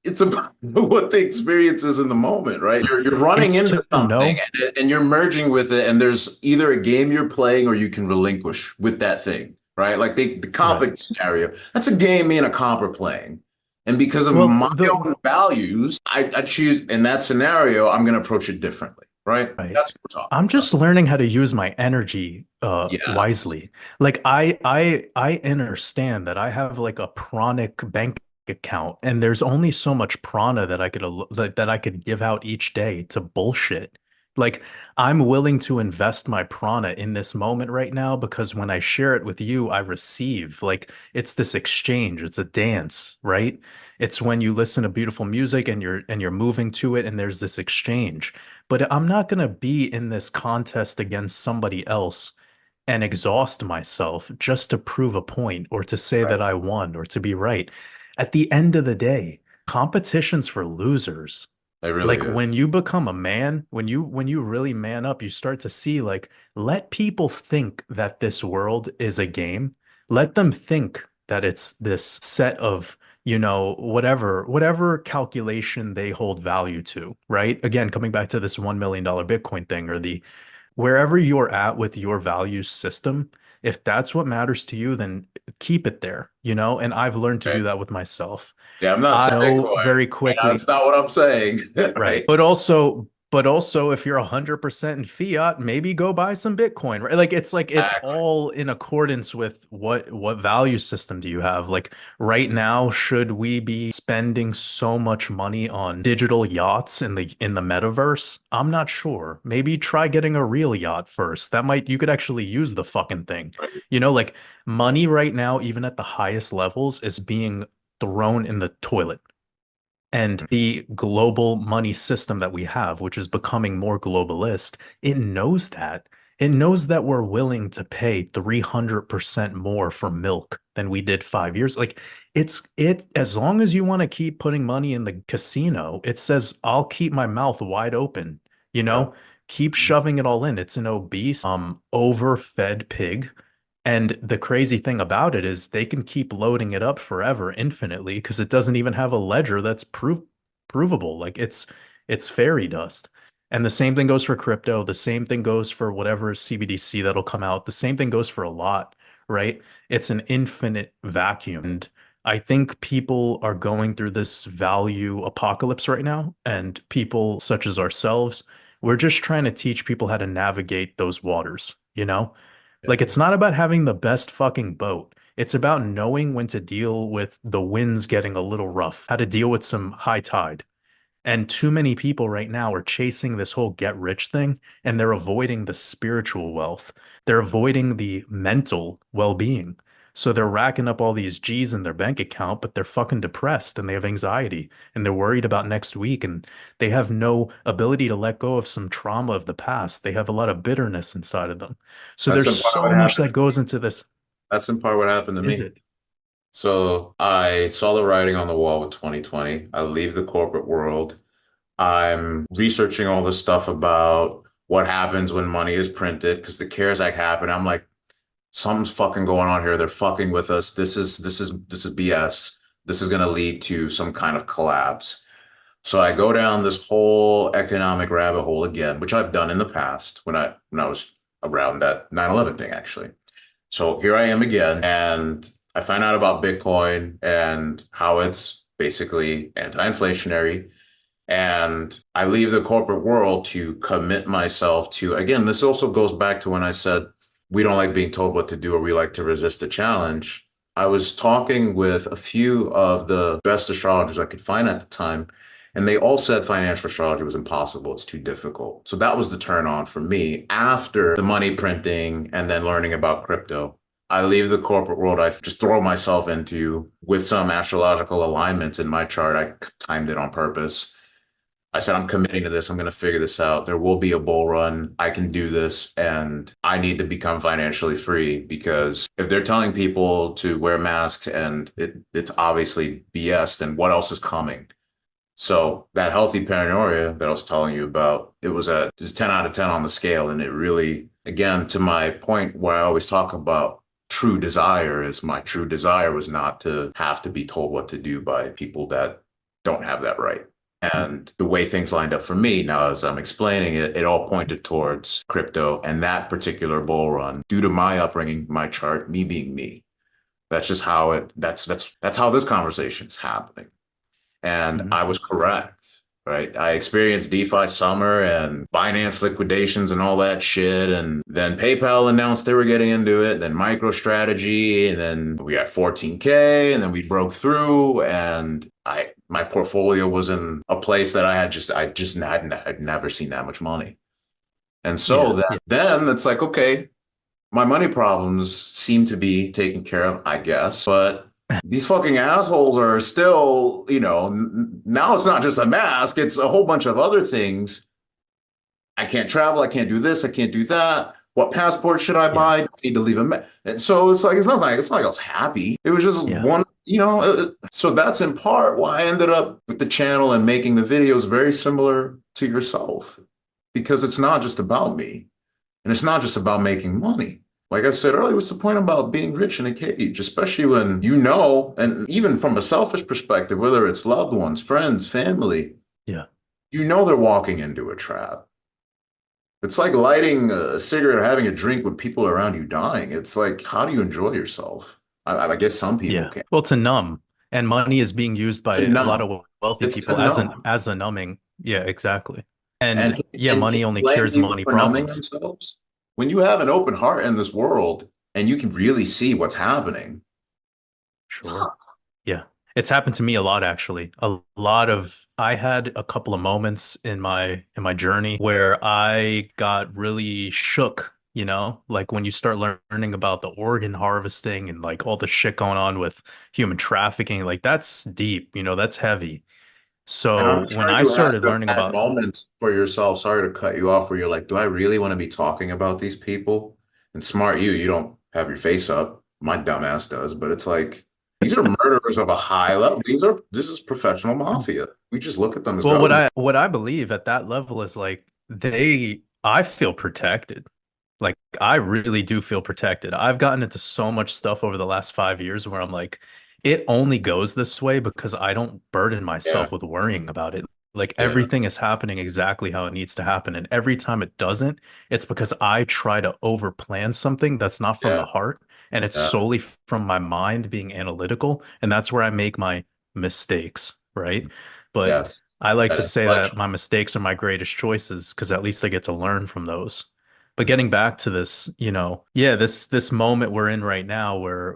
it's about what the experience is in the moment, right? You're running It's into to something know. and you're merging with it, and there's either a game you're playing or you can relinquish with that thing, right? Like the Right. comp scenario, that's a game me and a comp are playing. And because of Well, my the own values, I choose in that scenario, I'm going to approach it differently, right? right. That's what we're talking I'm about. just learning how to use my energy Yes. wisely. Like I understand that I have like a pranic bank account and there's only so much prana that that I could give out each day to bullshit. Like I'm willing to invest my prana in this moment right now because when I share it with you, I receive. Like it's this exchange, it's a dance, right? It's when you listen to beautiful music and you're moving to it and there's this exchange. But I'm not going to be in this contest against somebody else and exhaust myself just to prove a point or to say Right. that I won or to be right. At the end of the day, competition's for losers. It really Like is. when you become a man, when you really man up, you start to see like let people think that this world is a game. Let them think that it's this set of, whatever calculation they hold value to, right? Again, coming back to this $1 million Bitcoin thing or the wherever you're at with your value system, if that's what matters to you, then keep it there, And I've learned to Right. do that with myself. Yeah, I'm not I saying know Bitcoin. very That's quickly. not what I'm saying. Right. Right. But also if you're 100% in fiat, maybe go buy some Bitcoin, right? Like it's Exactly. all in accordance with what value system do you have? Like right now, should we be spending so much money on digital yachts in the metaverse? I'm not sure. Maybe try getting a real yacht first. You could actually use the fucking thing. Right. Like money right now, even at the highest levels, is being thrown in the toilet. And the global money system that we have, which is becoming more globalist, it knows that. It knows that we're willing to pay 300% more for milk than we did 5 years. Like as long as you want to keep putting money in the casino, it says I'll keep my mouth wide open, you Yeah. know, keep Mhm. shoving it all in. It's an obese, overfed pig and the crazy thing about it is they can keep loading it up forever, infinitely, because it doesn't even have a ledger that's provable. Like it's fairy dust. And the same thing goes for crypto. The same thing goes for whatever CBDC that'll come out. The same thing goes for a lot, right? It's an infinite vacuum. And I think people are going through this value apocalypse right now, and people such as ourselves, we're just trying to teach people how to navigate those waters. Like Yeah. it's not about having the best fucking boat. It's about knowing when to deal with the winds getting a little rough, how to deal with some high tide. And too many people right now are chasing this whole get rich thing and they're avoiding the spiritual wealth. They're avoiding the mental well-being. So they're racking up all these G's in their bank account, but they're fucking depressed and they have anxiety and they're worried about next week and they have no ability to let go of some trauma of the past. They have a lot of bitterness inside of them. So That's there's in part what so much happened that to me. goes into this. That's in part what happened to Is me. it? So I saw the writing on the wall with 2020. I leave the corporate world. I'm researching all this stuff about what happens when money is printed because the CARES Act happened. I'm like, something's fucking going on here. They're fucking with us. This is BS. This is going to lead to some kind of collapse. So I go down this whole economic rabbit hole again, which I've done in the past when I was around that 9/11 thing, actually. So here I am again, and I find out about Bitcoin and how it's basically anti-inflationary. And I leave the corporate world to commit myself to, again, this also goes back to when I said we don't like being told what to do or we like to resist a challenge. I was talking with a few of the best astrologers I could find at the time, and they all said financial astrology was impossible. It's too difficult. So that was the turn on for me after the money printing and then learning about crypto. I leave the corporate world. I just throw myself into with some astrological alignments in my chart. I timed it on purpose. I said, I'm committing to this. I'm going to figure this out. There will be a bull run. I can do this. And I need to become financially free because if they're telling people to wear masks and it's obviously BS, then what else is coming? So that healthy paranoia that I was telling you about, it was a just 10 out of 10 on the scale. And it really, again, to my point where I always talk about true desire is my true desire was not to have to be told what to do by people that don't have that right. And the way things lined up for me now, as I'm explaining it, it all pointed towards crypto and that particular bull run due to my upbringing, my chart, me being me. That's just how that's how this conversation is happening. And Mhm. I was correct, right? I experienced DeFi summer and Binance liquidations and all that shit. And then PayPal announced they were getting into it, then MicroStrategy, and then we got 14K, and then we broke through. And my portfolio was in a place that I'd never seen that much money. And so Yeah, that yeah, then it's like, okay, my money problems seem to be taken care of, I guess, but these fucking assholes are still, now it's not just a mask, it's a whole bunch of other things. I can't travel, I can't do this, I can't do that. What passport should I yeah, buy? I need to leave and so it's not like I was happy. It was just yeah, one, so that's in part why I ended up with the channel and making the videos very similar to yourself because it's not just about me. And it's not just about making money. Like I said earlier, what's the point about being rich in a cage, especially when and even from a selfish perspective, whether it's loved ones, friends, family, yeah. they're walking into a trap. It's like lighting a cigarette or having a drink when people are around you dying. It's like, how do you enjoy yourself? I guess some people Yeah. can. Well, to numb, and money is being used by To a lot numb. of wealthy It's to people numb. as a numbing. Yeah, exactly. And And yeah, and can money you only blame cures people money for numbing problems. themselves? When you have an open heart in this world and you can really see what's happening, Sure. Yeah. It's happened to me a lot actually. A lot of I had a couple of moments in my journey where I got really shook, like when you start learning about the organ harvesting and like all the shit going on with human trafficking, like that's deep, that's heavy. and I'm So when sure I started you've learning had about moments for yourself. Sorry to cut you off, where you're like, "Do I really want to be talking about these people?" And smart you don't have your face up. My dumbass does, but it's like these are murderers of a high level. This is professional mafia. We just look at them as Well, government. what I believe at that level is like I feel protected. Like I really do feel protected. I've gotten into so much stuff over the last 5 years where I'm like, it only goes this way because I don't burden Yeah, myself with worrying about it. Like yeah, everything is happening exactly how it needs to happen. And every time it doesn't, it's because I try to overplan something that's not from yeah, the heart and it's yeah. solely from my mind being analytical. And that's where I make my mistakes, right? But Yes, I like that to is say like that my mistakes are my greatest choices because at least I get to learn from those. But getting back to this, yeah, this moment we're in right now where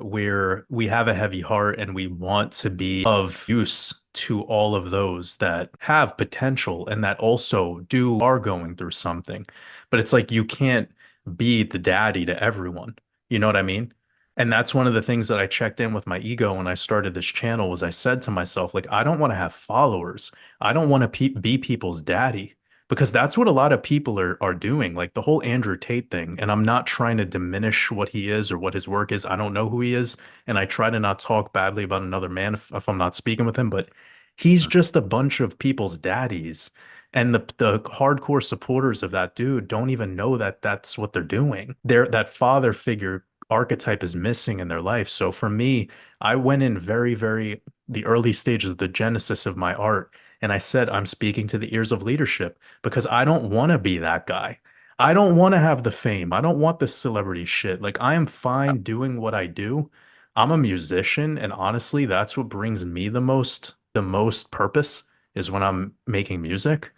we have a heavy heart and we want to be of use to all of those that have potential and that also are going through something. But it's like you can't be the daddy to everyone. You know what I mean? And that's one of the things that I checked in with my ego when I started this channel was I said to myself, like, I don't want to have followers. I don't want to be people's daddy because that's what a lot of people are doing, like the whole Andrew Tate thing. And I'm not trying to diminish what he is or what his work is. I don't know who he is, and I try to not talk badly about another man if I'm not speaking with him. But he's just a bunch of people's daddies, and the hardcore supporters of that dude don't even know that that's what they're doing. That father figure archetype is missing in their life. So for me, I went in very the early stages, the genesis of my art, and I said, I'm speaking to the ears of leadership because I don't want to be that guy. I don't want to have the fame. I don't want this celebrity shit. Like I am fine doing what I do. I'm a musician, and honestly, that's what brings me the most purpose is when I'm making music.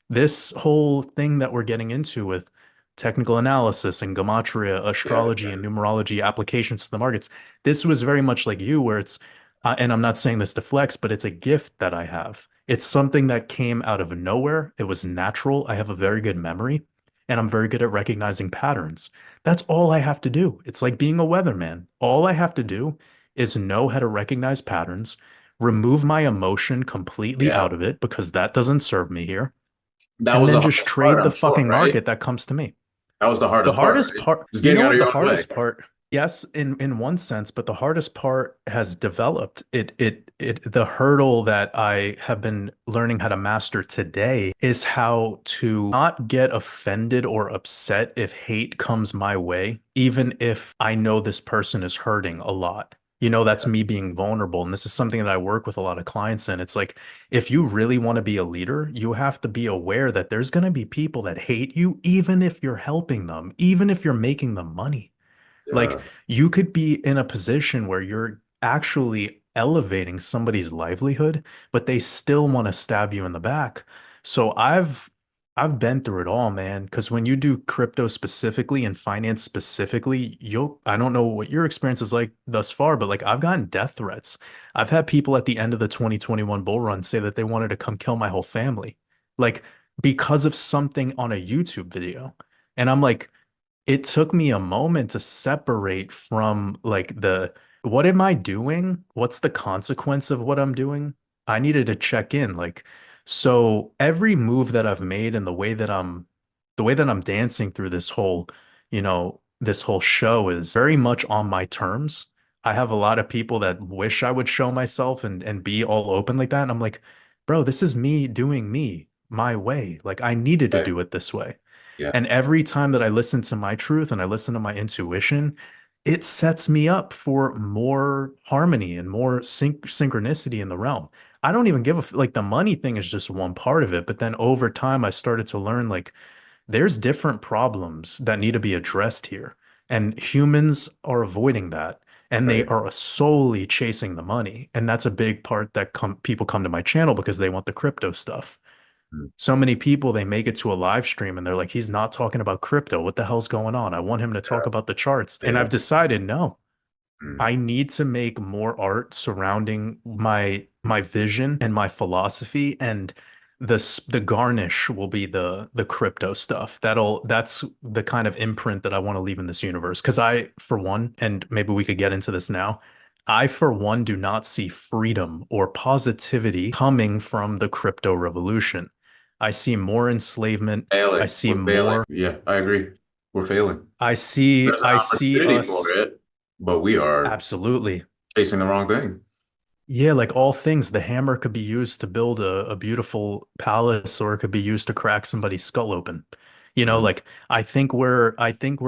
This whole thing that we're getting into with technical analysis and Gematria, Yeah. astrology, and numerology applications to the markets, this was very much like you, where it's, and I'm not saying this to flex, but it's a gift that I have. It's something that came out of nowhere. It was natural. I have a very good memory, and I'm very good at recognizing patterns. That's all I have to do. It's like being a weatherman. All I have to do is know how to recognize patterns, remove my emotion completely Yeah. out of it because that doesn't serve me here, That and was then the just hardest part, trade the I'm sure, fucking right? market that comes to me. That was the The hardest part, hardest right? part, Just you getting know out what of the your own way. hardest part, yes, in one sense, but the hardest part has developed. The hurdle that I have been learning how to master today is how to not get offended or upset if hate comes my way, even if I know this person is hurting a lot. That's Yeah. me being vulnerable. And this is something that I work with a lot of clients in. It's like, if you really want to be a leader, you have to be aware that there's going to be people that hate you, even if you're helping them, even if you're making them money. Like Yeah. you could be in a position where you're actually elevating somebody's livelihood, but they still want to stab you in the back. So I've been through it all, man. Because when you do crypto specifically and finance specifically, I don't know what your experience is like thus far, but like I've gotten death threats. I've had people at the end of the 2021 bull run say that they wanted to come kill my whole family, like because of something on a YouTube video. And I'm like, it took me a moment to separate from like what am I doing? What's the consequence of what I'm doing? I needed to check in. Like, so every move that I've made and the way that I'm dancing through this whole show is very much on my terms. I have a lot of people that wish I would show myself and be all open like that. And I'm like, bro, this is me doing me my way. Like I needed to Right. do it this way. Yeah. And every time that I listen to my truth and I listen to my intuition, it sets me up for more harmony and more synchronicity in the realm. I don't even give like the money thing is just one part of it. But then over time, I started to learn like there's different problems that need to be addressed here. And humans are avoiding that. And they Right. are solely chasing the money. And that's a big part that people come to my channel because they want the crypto stuff. Mm. So many people, they make it to a live stream and they're like, he's not talking about crypto. What the hell's going on? I want him to talk about the charts. And Yeah. I've decided, no, Mm. I need to make more art surrounding my vision and my philosophy, and the garnish will be the crypto stuff. That's the kind of imprint that I want to leave in this universe. Because I, for one, and maybe we could get into this now, I, for one, do not see freedom or positivity coming from the crypto revolution. I see more enslavement. I Failing. see We're failing. more. Yeah, I agree. We're failing. I see. There's an I see opportunity for us it, but we are absolutely. chasing the wrong thing. Yeah, like all things, the hammer could be used to build a beautiful palace, or it could be used to crack somebody's skull open. Mm. Like I think we're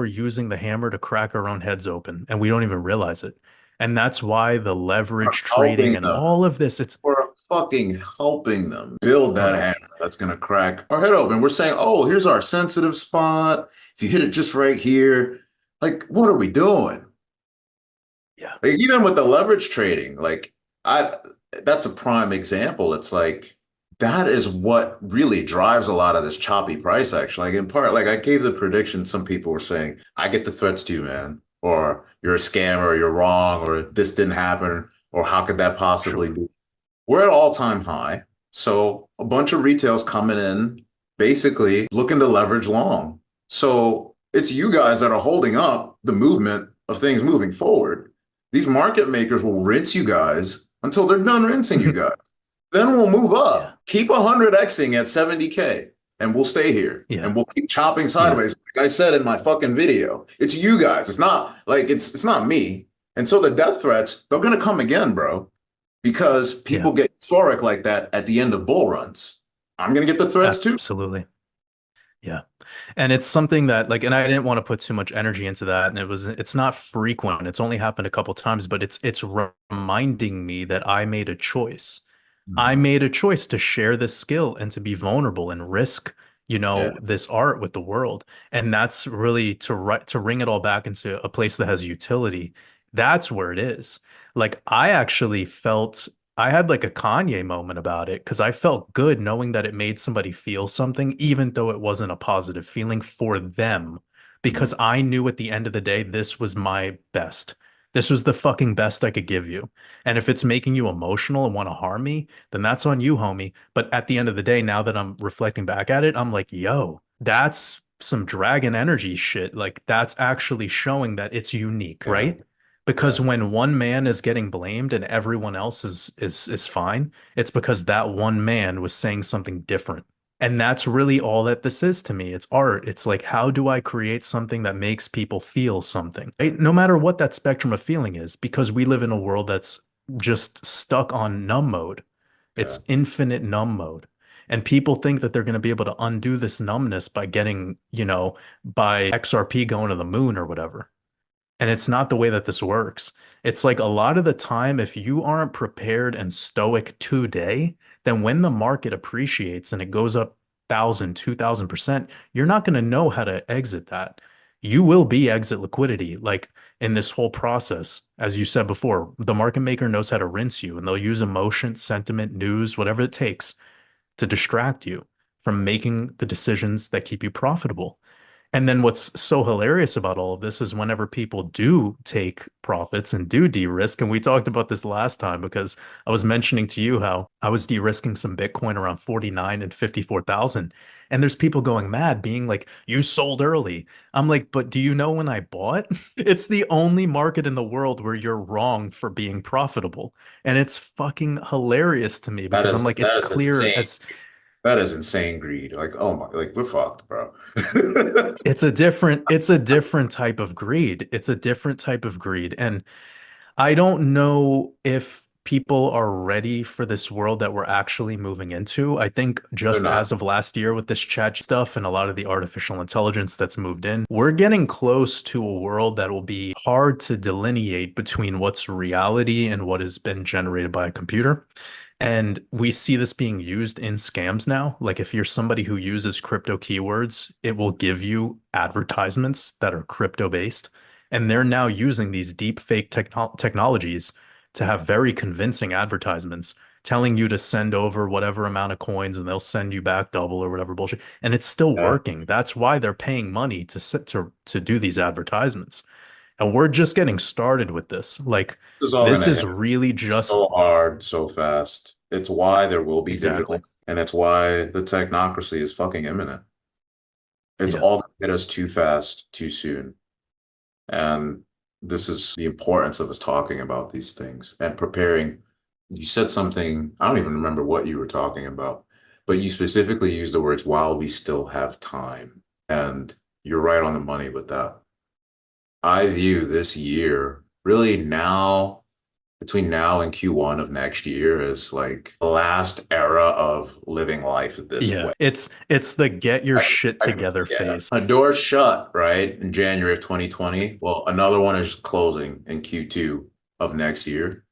using the hammer to crack our own heads open, and we don't even realize it. And that's why the We're leverage trading helping and them. all of this, it's We're fucking helping them build that bro. hammer that's going to crack our head open. We're saying, oh, here's our sensitive spot. If you hit it just right here, like, what are we doing? Yeah, Like, even with the leverage trading, I that's a prime example. It's like that is what really drives a lot of this choppy price action. Like in part, like I gave the prediction, some people were saying, I get the threats too, man, or you're a scammer, or you're wrong, or this didn't happen, or how could that possibly sure. be? We're at all-time high. So a bunch of retail's coming in, basically looking to leverage long. So it's you guys that are holding up the movement of things moving forward. These market makers will rinse you guys until they're done rinsing you guys. Then we'll move Yeah, up. Keep 100xing at 70K and we'll stay here yeah, and we'll keep chopping yeah, sideways. Like I said in my fucking video, it's you guys. It's not like it's not me. And so the death threats, they're gonna come again, bro, because yeah, people get euphoric like that at the end of bull runs. I'm gonna get the threats too. absolutely. Yeah. And it's something that like, and I didn't want to put too much energy into that. And it's not frequent. It's only happened a couple times, but it's reminding me that I made a choice. I Mhm. made a choice to share this skill and to be vulnerable and risk, Yeah, this art with the world. And that's really to ring it all back into a place that has utility. That's where it is. Like I actually felt I had like a Kanye moment about it because I felt good knowing that it made somebody feel something, even though it wasn't a positive feeling for them, mhm. because I knew at the end of the day, this was my best. This was the fucking best I could give you. And if it's making you emotional and want to harm me, then that's on you, homie. But at the end of the day, now that I'm reflecting back at it, I'm like, yo, that's some dragon energy shit. Like that's actually showing that it's unique, Yeah, right? Because yeah. when one man is getting blamed and everyone else is fine, it's because that one man was saying something different. And that's really all that this is to me. It's art. It's like, how do I create something that makes people feel something, right? No matter what that spectrum of feeling is, because we live in a world that's just stuck on numb mode. Yeah. It's infinite numb mode. And people think that they're going to be able to undo this numbness by getting, by XRP going to the moon or whatever. And it's not the way that this works. It's like a lot of the time, if you aren't prepared and stoic today, then when the market appreciates and it goes up 1,000, 2,000%, you're not going to know how to exit that. You will be exit liquidity. Like in this whole process, as you said before, the market maker knows how to rinse you and they'll use emotion, sentiment, news, whatever it takes to distract you from making the decisions that keep you profitable. And then what's so hilarious about all of this is whenever people do take profits and do de-risk, and we talked about this last time because I was mentioning to you how I was de-risking some Bitcoin around 49 and 54,000. And there's people going mad, being like, you sold early. I'm like, but do you know when I bought? It's the only market in the world where you're wrong for being profitable. And it's fucking hilarious to me That because I'm is like, it's that is clear insane. as That is insane greed. Like, oh my, like we're fucked, bro. it's a different type of greed. It's a different type of greed. And I don't know if people are ready for this world that we're actually moving into. I think They're just not. as of last year with this chat stuff and a lot of the artificial intelligence that's moved in, we're getting close to a world that will be hard to delineate between what's reality and what has been generated by a computer. And we see this being used in scams now. Like if you're somebody who uses crypto keywords, it will give you advertisements that are crypto based. And they're now using these deep fake technologies to have very convincing advertisements telling you to send over whatever amount of coins and they'll send you back double or whatever bullshit. And it's still Yeah. working. That's why they're paying money to do these advertisements. And we're just getting started with this. Like This is all this gonna is hit really just so hard, so fast. It's why there will be digital, exactly. and it's why the technocracy is fucking imminent. It's Yeah. all gonna hit us too fast, too soon. And this is the importance of us talking about these things and preparing. You said something, I don't even remember what you were talking about, but you specifically used the words while we still have time. And you're right on the money with that. I view this year really now between now and Q1 of next year as like the last era of living life this Yeah. way. It's the get your shit together Yeah. phase. A door shut, right, in January of 2020. Well, another one is closing in Q2 of next year.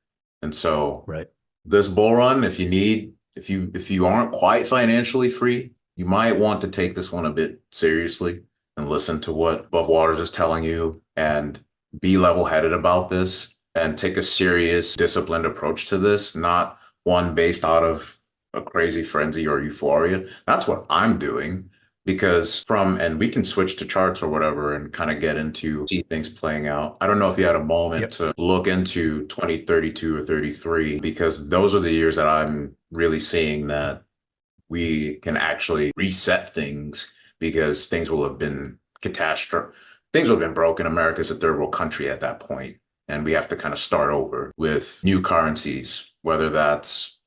And so Right. this bull run, if you aren't quite financially free, you might want to take this one a bit seriously and listen to what Above Waters is telling you and be level-headed about this and take a serious, disciplined approach to this, not one based out of a crazy frenzy or euphoria. That's what I'm doing and we can switch to charts or whatever and kind of get into see things playing out. I don't know if you had a moment Yep. to look into 2032 or 33, because those are the years that I'm really seeing that we can actually reset things because things will have been catastrophe. Things will have been broken. America's a third world country at that point, and we have to kind of start over with new currencies, whether that's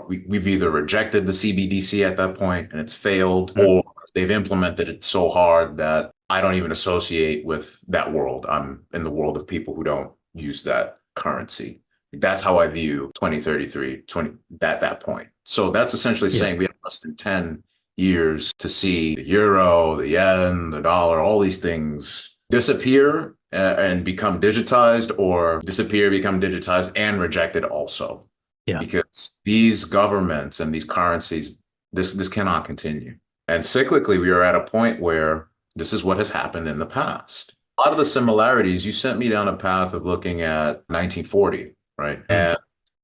we've either rejected the CBDC at that point and it's failed, Mm. or they've implemented it so hard that I don't even associate with that world. I'm in the world of people who don't use that currency. That's how I view 2033, 20 that point. So that's essentially Yeah. saying we have less than 10 years to see the euro, the yen, the dollar, all these things disappear and become digitized, or disappear, become digitized, and rejected also. Yeah. Because these governments and these currencies, this cannot continue. And cyclically, we are at a point where this is what has happened in the past. A lot of the similarities, you sent me down a path of looking at 1940, right? Mm. And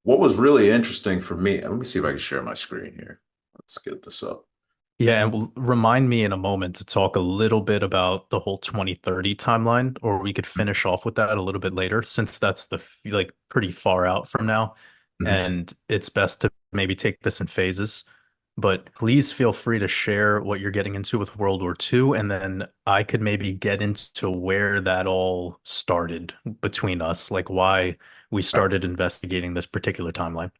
what was really interesting for me, let me see if I can share my screen here. Let's get this up. Yeah, and remind me in a moment to talk a little bit about the whole 2030 timeline, or we could finish off with that a little bit later, since that's like pretty far out from now, Mhm. and it's best to maybe take this in phases. But please feel free to share what you're getting into with World War II, and then I could maybe get into where that all started between us, like why we started investigating this particular timeline.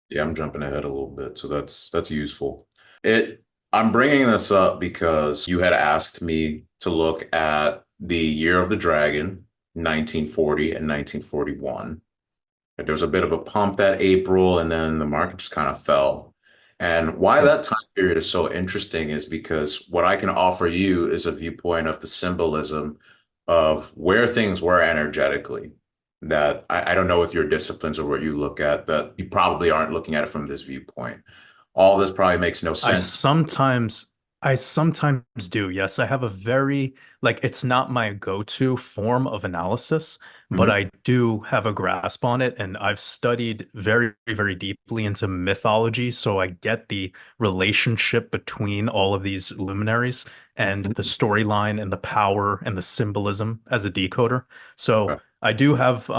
Yeah, I'm jumping ahead a little bit, so that's useful. It I'm bringing this up because you had asked me to look at the Year of the Dragon, 1940 and 1941. There was a bit of a pump that April, and then the market just kind of fell. And why Mm. that time period is so interesting is because what I can offer you is a viewpoint of the symbolism of where things were energetically. That I don't know with your disciplines or what you look at, that you probably aren't looking at it from this viewpoint. All this probably makes no I sense. sometimes I sometimes do. Yes, I have a very like it's not my go-to form of analysis, but Mhm. I do have a grasp on it and I've studied very, very deeply into mythology, so I get the relationship between all of these luminaries and the storyline and the power and the symbolism as a decoder. So I do have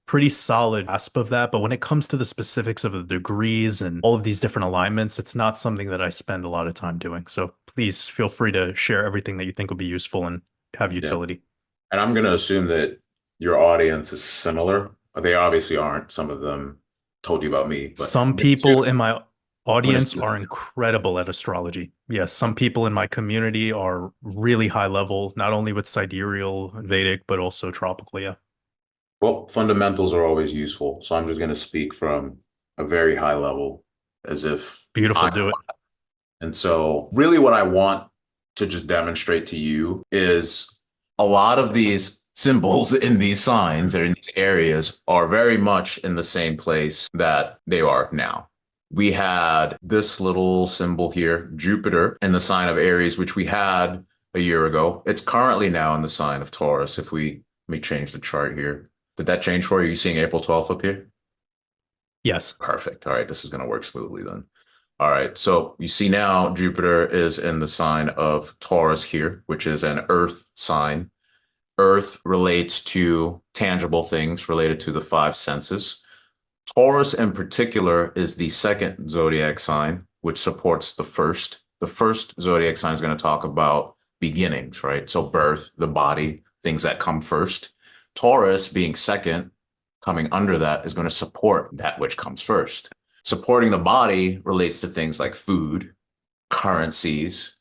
pretty solid grasp of that. But when it comes to the specifics of the degrees and all of these different alignments, it's not something that I spend a lot of time doing. So please feel free to share everything that you think will be useful and have Yeah. utility. And I'm going to assume that your audience is similar. They obviously aren't. Some of them told you about me, but Some I'm going to people in my audience assume. are incredible at astrology. Yes, some people in my community are really high level, not only with sidereal, Vedic, but also tropical. Yeah. Well, fundamentals are always useful. So I'm just going to speak from a very high level as if Beautiful. I, Do it. and so really what I want to just demonstrate to you is a lot of these symbols in these signs or in these areas are very much in the same place that they are now. We had this little symbol here, Jupiter, in the sign of Aries, which we had a year ago. It's currently now in the sign of Taurus. If we Let me change the chart here. Did that change for you? Are you seeing April 12th up here? Yes. Perfect. All right, this is going to work smoothly then. All right, so you see now Jupiter is in the sign of Taurus here, which is an earth sign. Earth relates to tangible things related to the five senses. Taurus in particular is the second zodiac sign, which supports the first. The first zodiac sign is going to talk about beginnings, right? So birth, the body, things that come first. Taurus being second, coming under that, is going to support that which comes first. Supporting the body relates to things like food, currencies.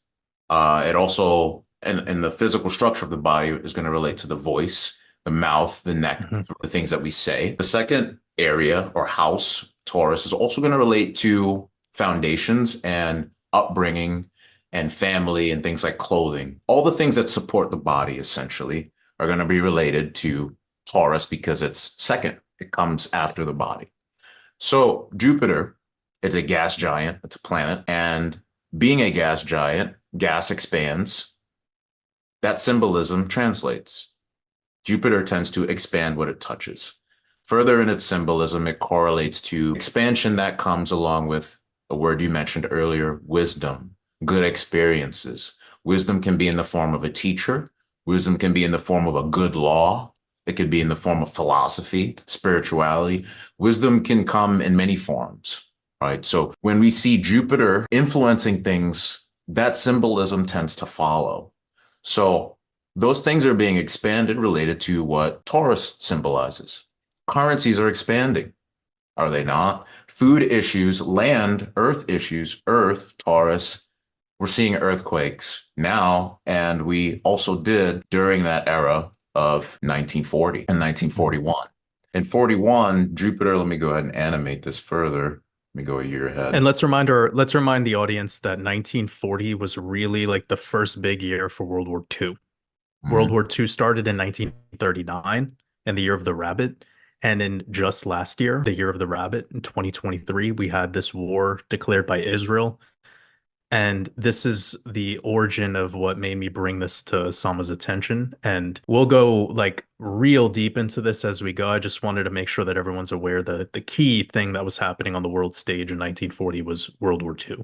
It also, and the physical structure of the body is going to relate to the voice, the mouth, the neck, Mhm. the things that we say. The second area or house, Taurus, is also going to relate to foundations and upbringing and family and things like clothing. All the things that support the body essentially are going to be related to Taurus because it's second. It comes after the body. So Jupiter is a gas giant. It's a planet. And being a gas giant, gas expands. That symbolism translates. Jupiter tends to expand what it touches. Further in its symbolism, it correlates to expansion that comes along with a word you mentioned earlier, wisdom, good experiences. Wisdom can be in the form of a teacher. Wisdom can be in the form of a good law. It could be in the form of philosophy, spirituality. Wisdom can come in many forms, right? So when we see Jupiter influencing things, that symbolism tends to follow. So those things are being expanded related to what Taurus symbolizes. Currencies are expanding, are they not? Food issues, land, earth issues, earth, Taurus. We're seeing earthquakes now, and we also did during that era of 1940 and Mhm. 1941. In 41, Jupiter, let me go ahead and animate this further. Let me go a year And ahead. let's remind the audience that 1940 was really like the first big year for World War II. World Mhm. War II started in 1939 and the year of the rabbit. And in just last year, the year of the rabbit in 2023, we had this war declared by Israel. And this is the origin of what made me bring this to Sama's attention. And we'll go like real deep into this as we go. I just wanted to make sure that everyone's aware that the key thing that was happening on the world stage in 1940 was World War II.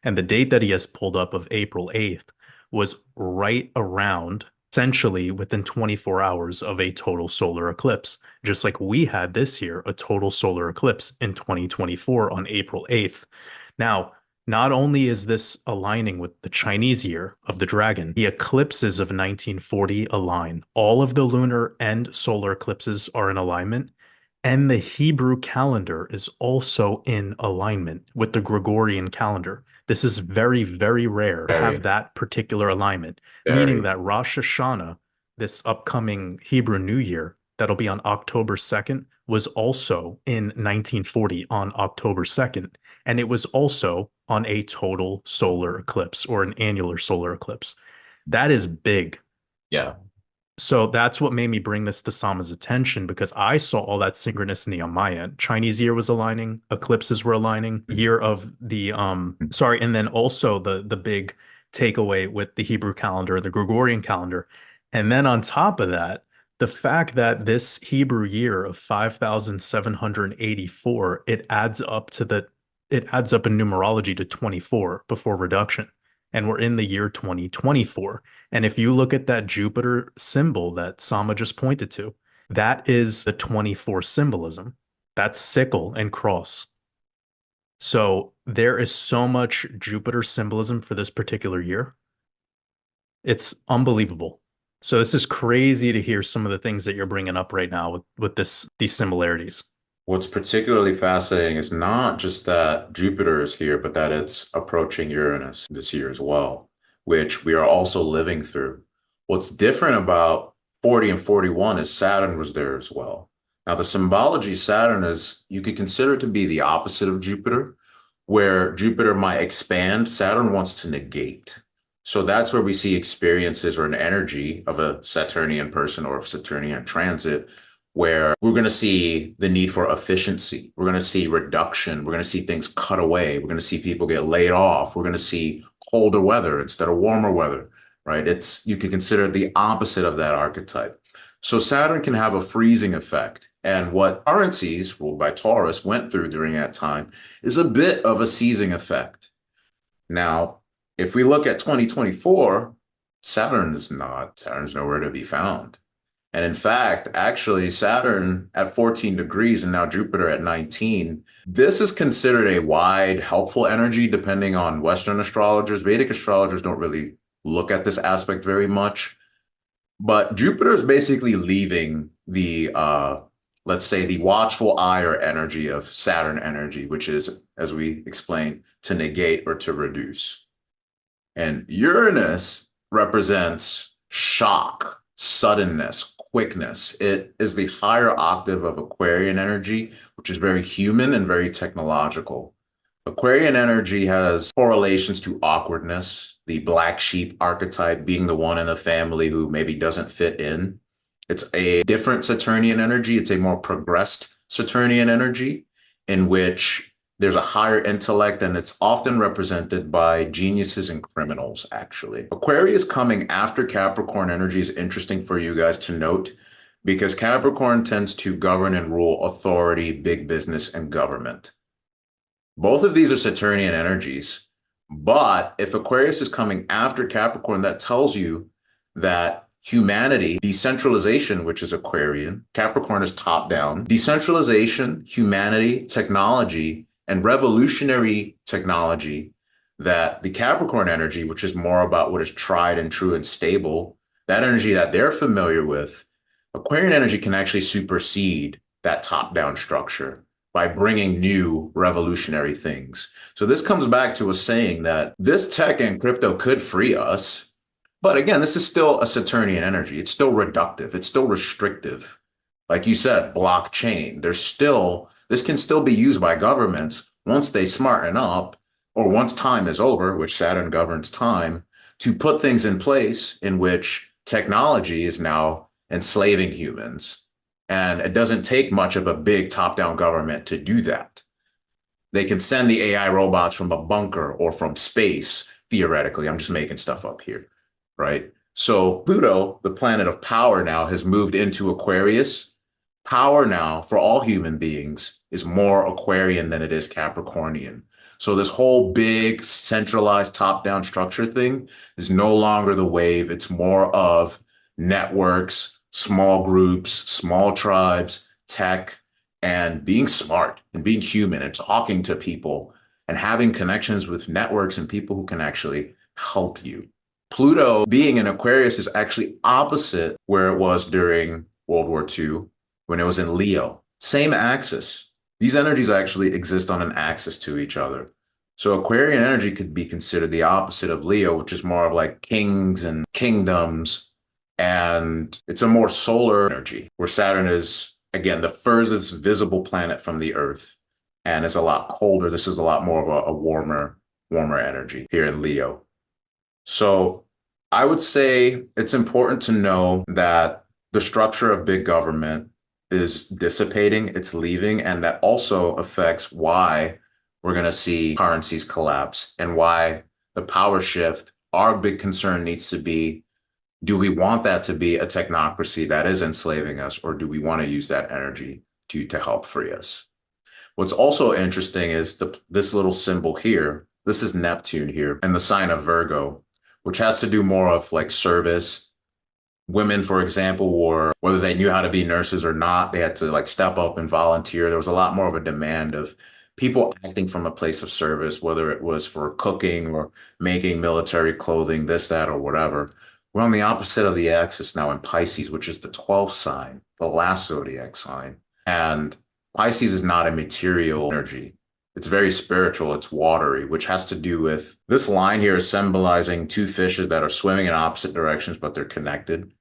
And the date that he has pulled up of April 8th was right around, essentially within 24 hours of a total solar eclipse. Just like we had this year, a total solar eclipse in 2024 on April 8th. Now, not only is this aligning with the Chinese year of the dragon, the eclipses of 1940 align. All of the lunar and solar eclipses are in alignment, and the Hebrew calendar is also in alignment with the Gregorian calendar. This is very, very rare to have Very, that particular alignment, meaning very. that Rosh Hashanah, this upcoming Hebrew New Year, that'll be on October 2nd, was also in 1940 on October 2nd. And it was also on a total solar eclipse or an annular solar eclipse. That is big. Yeah. So that's what made me bring this to Sama's attention because I saw all that synchronicity on my end. Chinese year was aligning, eclipses were aligning, year of the sorry, and then also the big takeaway with the Hebrew calendar, the Gregorian calendar. And then on top of that, the fact that this Hebrew year of 5,784, it adds up in numerology to 24 before reduction. And we're in the year 2024. And if you look at that Jupiter symbol that Sama just pointed to, that is the 24 symbolism. That's sickle and cross. So there is so much Jupiter symbolism for this particular year. It's unbelievable. So this is crazy to hear some of the things that you're bringing up right now with these similarities. What's particularly fascinating is not just that Jupiter is here, but that it's approaching Uranus this year as well, which we are also living through. What's different about 40 and 41 is Saturn was there as well. Now, the symbology Saturn is, you could consider it to be the opposite of Jupiter, where Jupiter might expand, Saturn wants to negate. So that's where we see experiences or an energy of a Saturnian person or a Saturnian transit where we're going to see the need for efficiency. We're going to see reduction. We're going to see things cut away. We're going to see people get laid off. We're going to see colder weather instead of warmer weather, right? You can consider it the opposite of that archetype. So Saturn can have a freezing effect. And what currencies ruled by Taurus went through during that time is a bit of a seizing effect. Now, if we look at 2024, Saturn's nowhere to be found. And in fact, actually, Saturn at 14 degrees and now Jupiter at 19, this is considered a wide, helpful energy depending on Western astrologers. Vedic astrologers don't really look at this aspect very much. But Jupiter is basically leaving let's say, the watchful eye or energy of Saturn energy, which is, as we explained, to negate or to reduce. And Uranus represents shock, suddenness, quickness. It is the higher octave of Aquarian energy, which is very human and very technological. Aquarian energy has correlations to awkwardness, the black sheep archetype being the one in the family who maybe doesn't fit in. It's a different Saturnian energy. It's a more progressed Saturnian energy in which there's a higher intellect, and it's often represented by geniuses and criminals, actually. Aquarius coming after Capricorn energy is interesting for you guys to note because Capricorn tends to govern and rule authority, big business, and government. Both of these are Saturnian energies, but if Aquarius is coming after Capricorn, that tells you that humanity, decentralization, which is Aquarian, Capricorn is top down, decentralization, humanity, technology, and revolutionary technology, that the Capricorn energy, which is more about what is tried and true and stable, that energy that they're familiar with, Aquarian energy can actually supersede that top-down structure by bringing new revolutionary things. So this comes back to us saying that this tech and crypto could free us. But again, this is still a Saturnian energy. It's still reductive. It's still restrictive. Like you said, blockchain. This can still be used by governments, once they smarten up, or once time is over, which Saturn governs time, to put things in place in which technology is now enslaving humans. And it doesn't take much of a big top-down government to do that. They can send the AI robots from a bunker or from space, theoretically. I'm just making stuff up here, right? So Pluto, the planet of power now, has moved into Aquarius. Power now for all human beings is more Aquarian than it is Capricornian. So this whole big centralized top-down structure thing is no longer the wave. It's more of networks, small groups, small tribes, tech, and being smart and being human and talking to people and having connections with networks and people who can actually help you. Pluto being in Aquarius is actually opposite where it was during World War II when it was in Leo. Same axis. These energies actually exist on an axis to each other. So Aquarian energy could be considered the opposite of Leo, which is more of like kings and kingdoms. And it's a more solar energy, where Saturn is, again, the furthest visible planet from the Earth and is a lot colder. This is a lot more of a warmer energy here in Leo. So I would say it's important to know that the structure of big government is dissipating, it's leaving, and that also affects why we're going to see currencies collapse and why the power shift. Our big concern needs to be, do we want that to be a technocracy that is enslaving us, or do we want to use that energy to help free us? What's also interesting is this little symbol here. This is Neptune here and the sign of Virgo, which has to do more of like service. Women, for example, were, whether they knew how to be nurses or not, they had to like step up and volunteer. There was a lot more of a demand of people acting from a place of service, whether it was for cooking or making military clothing, this, that, or whatever. We're on the opposite of the axis now in Pisces, which is the 12th sign, the last zodiac sign. And Pisces is not a material energy. It's very spiritual. It's watery, which has to do with this line here is symbolizing two fishes that are swimming in opposite directions, but they're connected,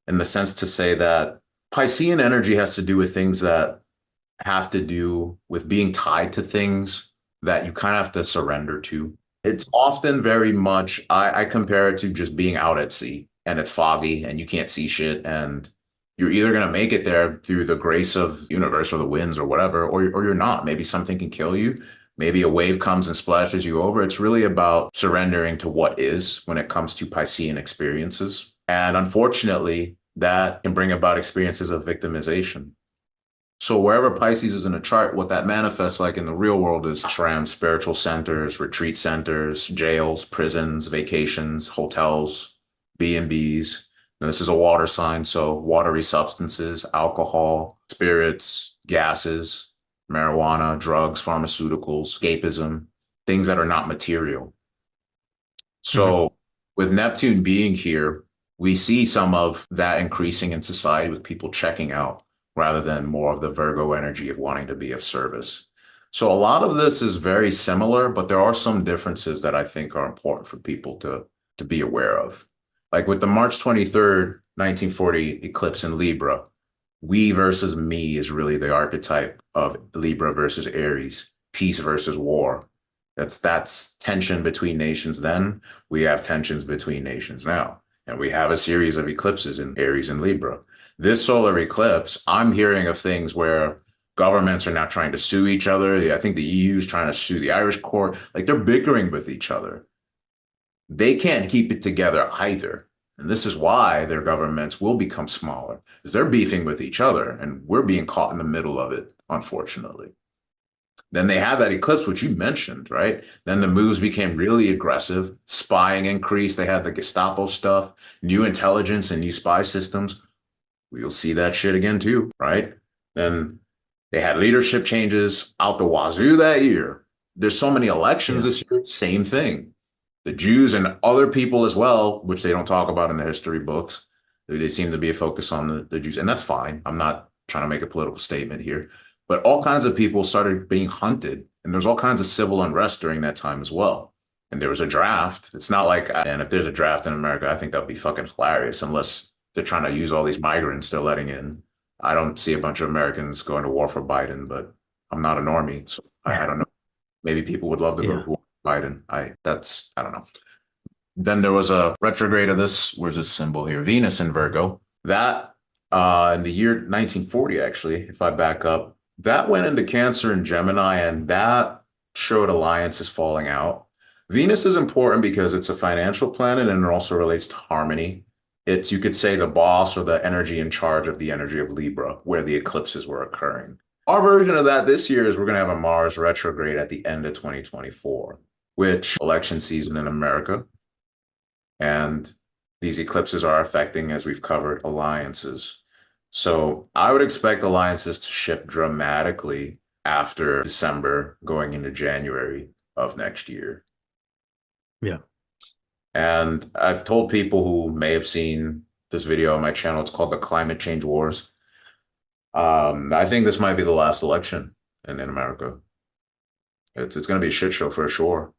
in the sense to say that Piscean energy has to do with things that have to do with being tied to things that you kind of have to surrender to. It's often very much, I compare it to just being out at sea and it's foggy and you can't see shit. And you're either going to make it there through the grace of the universe or the winds or whatever, or you're not. Maybe something can kill you. Maybe a wave comes and splashes you over. It's really about surrendering to what is when it comes to Piscean experiences. And unfortunately, that can bring about experiences of victimization. So wherever Pisces is in a chart, what that manifests like in the real world is ashrams, spiritual centers, retreat centers, jails, prisons, vacations, hotels, B&Bs. And this is a water sign, so watery substances, alcohol, spirits, gases, marijuana, drugs, pharmaceuticals, escapism, things that are not material. So with Neptune being here, we see some of that increasing in society with people checking out rather than more of the Virgo energy of wanting to be of service. So a lot of this is very similar, but there are some differences that I think are important for people to be aware of. Like with the March 23rd, 1940 eclipse in Libra, we versus me is really the archetype of Libra versus Aries, peace versus war. That's tension between nations then. We have tensions between nations now. And we have a series of eclipses in Aries and Libra. This solar eclipse, I'm hearing of things where governments are now trying to sue each other. I think the EU is trying to sue the Irish court. Like they're bickering with each other. They can't keep it together either. And this is why their governments will become smaller, because they're beefing with each other and we're being caught in the middle of it, unfortunately. Then they had that eclipse, which you mentioned, right? Then the moves became really aggressive. Spying increased. They had the Gestapo stuff, new intelligence and new spy systems. We'll see that shit again too, right? Then they had leadership changes out the wazoo that year. There's so many elections this year, same thing. The Jews and other people as well, which they don't talk about in the history books. They seem to be a focus on the Jews, and that's fine. I'm not trying to make a political statement here. But all kinds of people started being hunted, and there's all kinds of civil unrest during that time as well. And there was a draft. It's not like, and if there's a draft in America, I think that'd be fucking hilarious, unless they're trying to use all these migrants they're letting in. I don't see a bunch of Americans going to war for Biden, but I'm not a normie, so I don't know. Maybe people would love to go Yeah. to Biden. I don't know. Then there was a retrograde of this. Where's this symbol here? Venus in Virgo. That in the year 1940, actually, if I back up, that went into Cancer and Gemini, and that showed alliances falling out. Venus is important because it's a financial planet and it also relates to harmony. It's, you could say, the boss or the energy in charge of the energy of Libra, where the eclipses were occurring. Our version of that this year is we're going to have a Mars retrograde at the end of 2024, which election season in America. And these eclipses are affecting, as we've covered, alliances. So I would expect alliances to shift dramatically after December, going into January of next year. Yeah. And I've told people who may have seen this video on my channel, it's called the Climate Change Wars. I think this might be the last election in America. It's going to be a shit show for sure.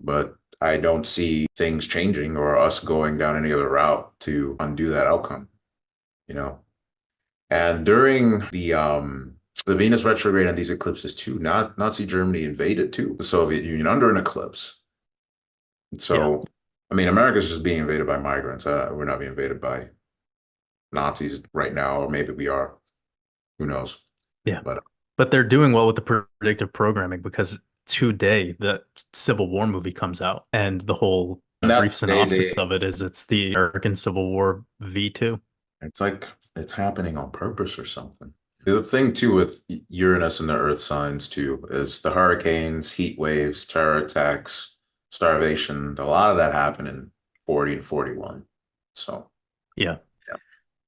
But I don't see things changing or us going down any other route to undo that outcome, you know. And during the Venus retrograde and these eclipses too, Nazi Germany invaded too the Soviet Union under an eclipse. Yeah. So, I mean, America's just being invaded by migrants. We're not being invaded by Nazis right now, or maybe we are. Who knows? Yeah. But But they're doing well with the predictive programming because today the Civil War movie comes out and the whole brief that's synopsis of it is it's the American Civil War V2. it's like it's happening on purpose or something. The thing too with Uranus and the Earth signs too is the hurricanes, heat waves, terror attacks, starvation. A lot of that happened in 40 and 41. So Yeah. yeah,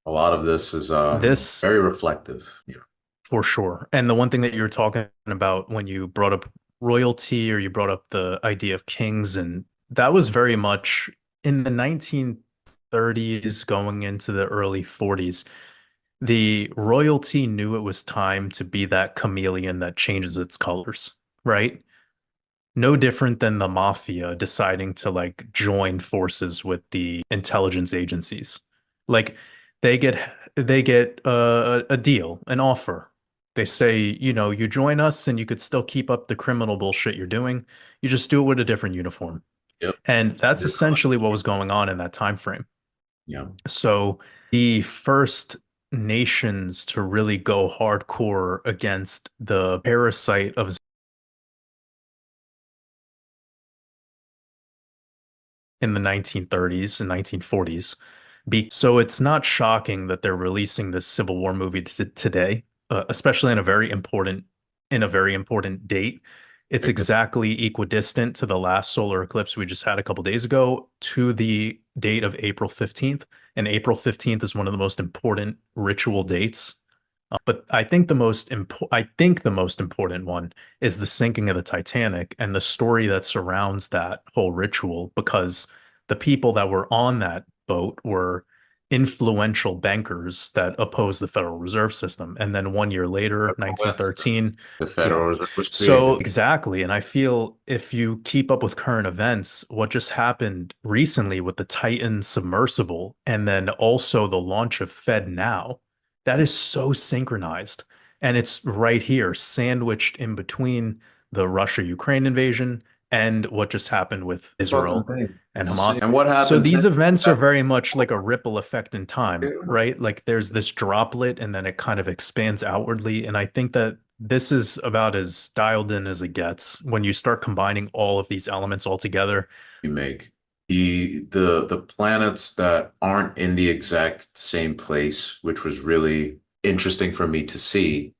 a lot of this is This very reflective. Yeah, for sure. And the one thing that you were talking about when you brought up royalty or you brought up the idea of kings, and that was very much in the 1930s going into the early 40s. The royalty knew it was time to be that chameleon that changes its colors, right? No different than the mafia deciding to like join forces with the intelligence agencies. Like they get they get a deal, an offer. They say, you know, you join us and you could still keep up the criminal bullshit you're doing. You just do it with a different uniform. yep, And that's essentially what was going on in that time frame. yeah. So the first nations to really go hardcore against the parasite of in the 1930s and 1940s. So it's not shocking that they're releasing this Civil War movie today, especially in a very important date. It's exactly equidistant to the last solar eclipse we just had a couple days ago to the date of April 15th. And April 15th is one of the most important ritual dates. But I think the most important one is the sinking of the Titanic and the story that surrounds that whole ritual, because the people that were on that boat were influential bankers that opposed the Federal Reserve System. And then 1 year later, 1913, The yeah. Federal Reserve was So created. exactly. And I feel if you keep up with current events, what just happened recently with the Titan submersible and then also the launch of Fed Now, that is so synchronized. And it's right here, sandwiched in between the Russia-Ukraine invasion and what just happened with Fucking Israel thing. and It's the same. Hamas. And what So happened these 10 events are after? very much like a ripple effect in time, right? Like there's this droplet and then it kind of expands outwardly. And I think that this is about as dialed in as it gets when you start combining all of these elements all together. You make the planets that aren't in the exact same place, which was really interesting for me to see,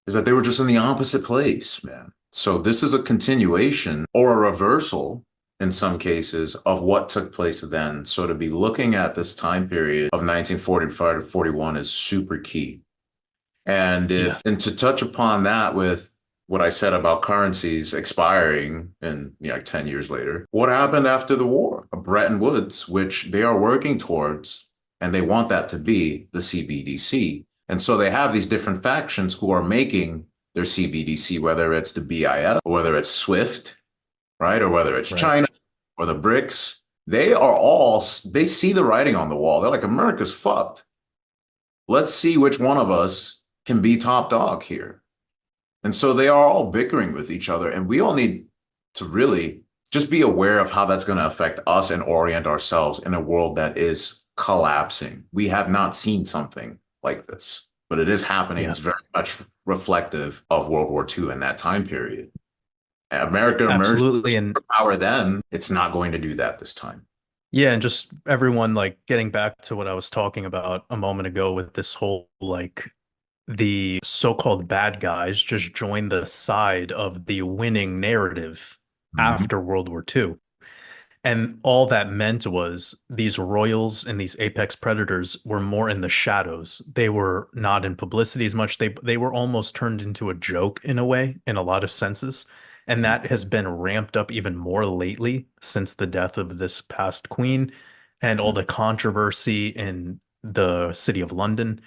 is that they were just in the opposite place, man. So this is a continuation or a reversal in some cases of what took place then. So to be looking at this time period of 1945 to 41 is super key. And Yeah. to touch upon that with what I said about currencies expiring and 10 years later, what happened after the war? Bretton Woods, which they are working towards, and they want that to be the CBDC. And so they have these different factions who are making their CBDC, whether it's the BIS or whether it's SWIFT, right? Or whether it's Right. China or the BRICS. They see the writing on the wall. They're like, America's fucked. Let's see which one of us can be top dog here. And so they are all bickering with each other. And we all need to really just be aware of how that's going to affect us and orient ourselves in a world that is collapsing. We have not seen something like this, but it is happening. Yeah, It's very much reflective of World War II in that time period. America emerged as absolutely. a And superpower then. It's not going to do that this time. yeah, and just everyone like getting back to what I was talking about a moment ago with this whole like the so-called bad guys just joined the side of the winning narrative Mhm. after World War II. And all that meant was these royals and these apex predators were more in the shadows. They were not in publicity as much. They were almost turned into a joke in a way, in a lot of senses. And that has been ramped up even more lately since the death of this past queen and all the controversy in the city of London.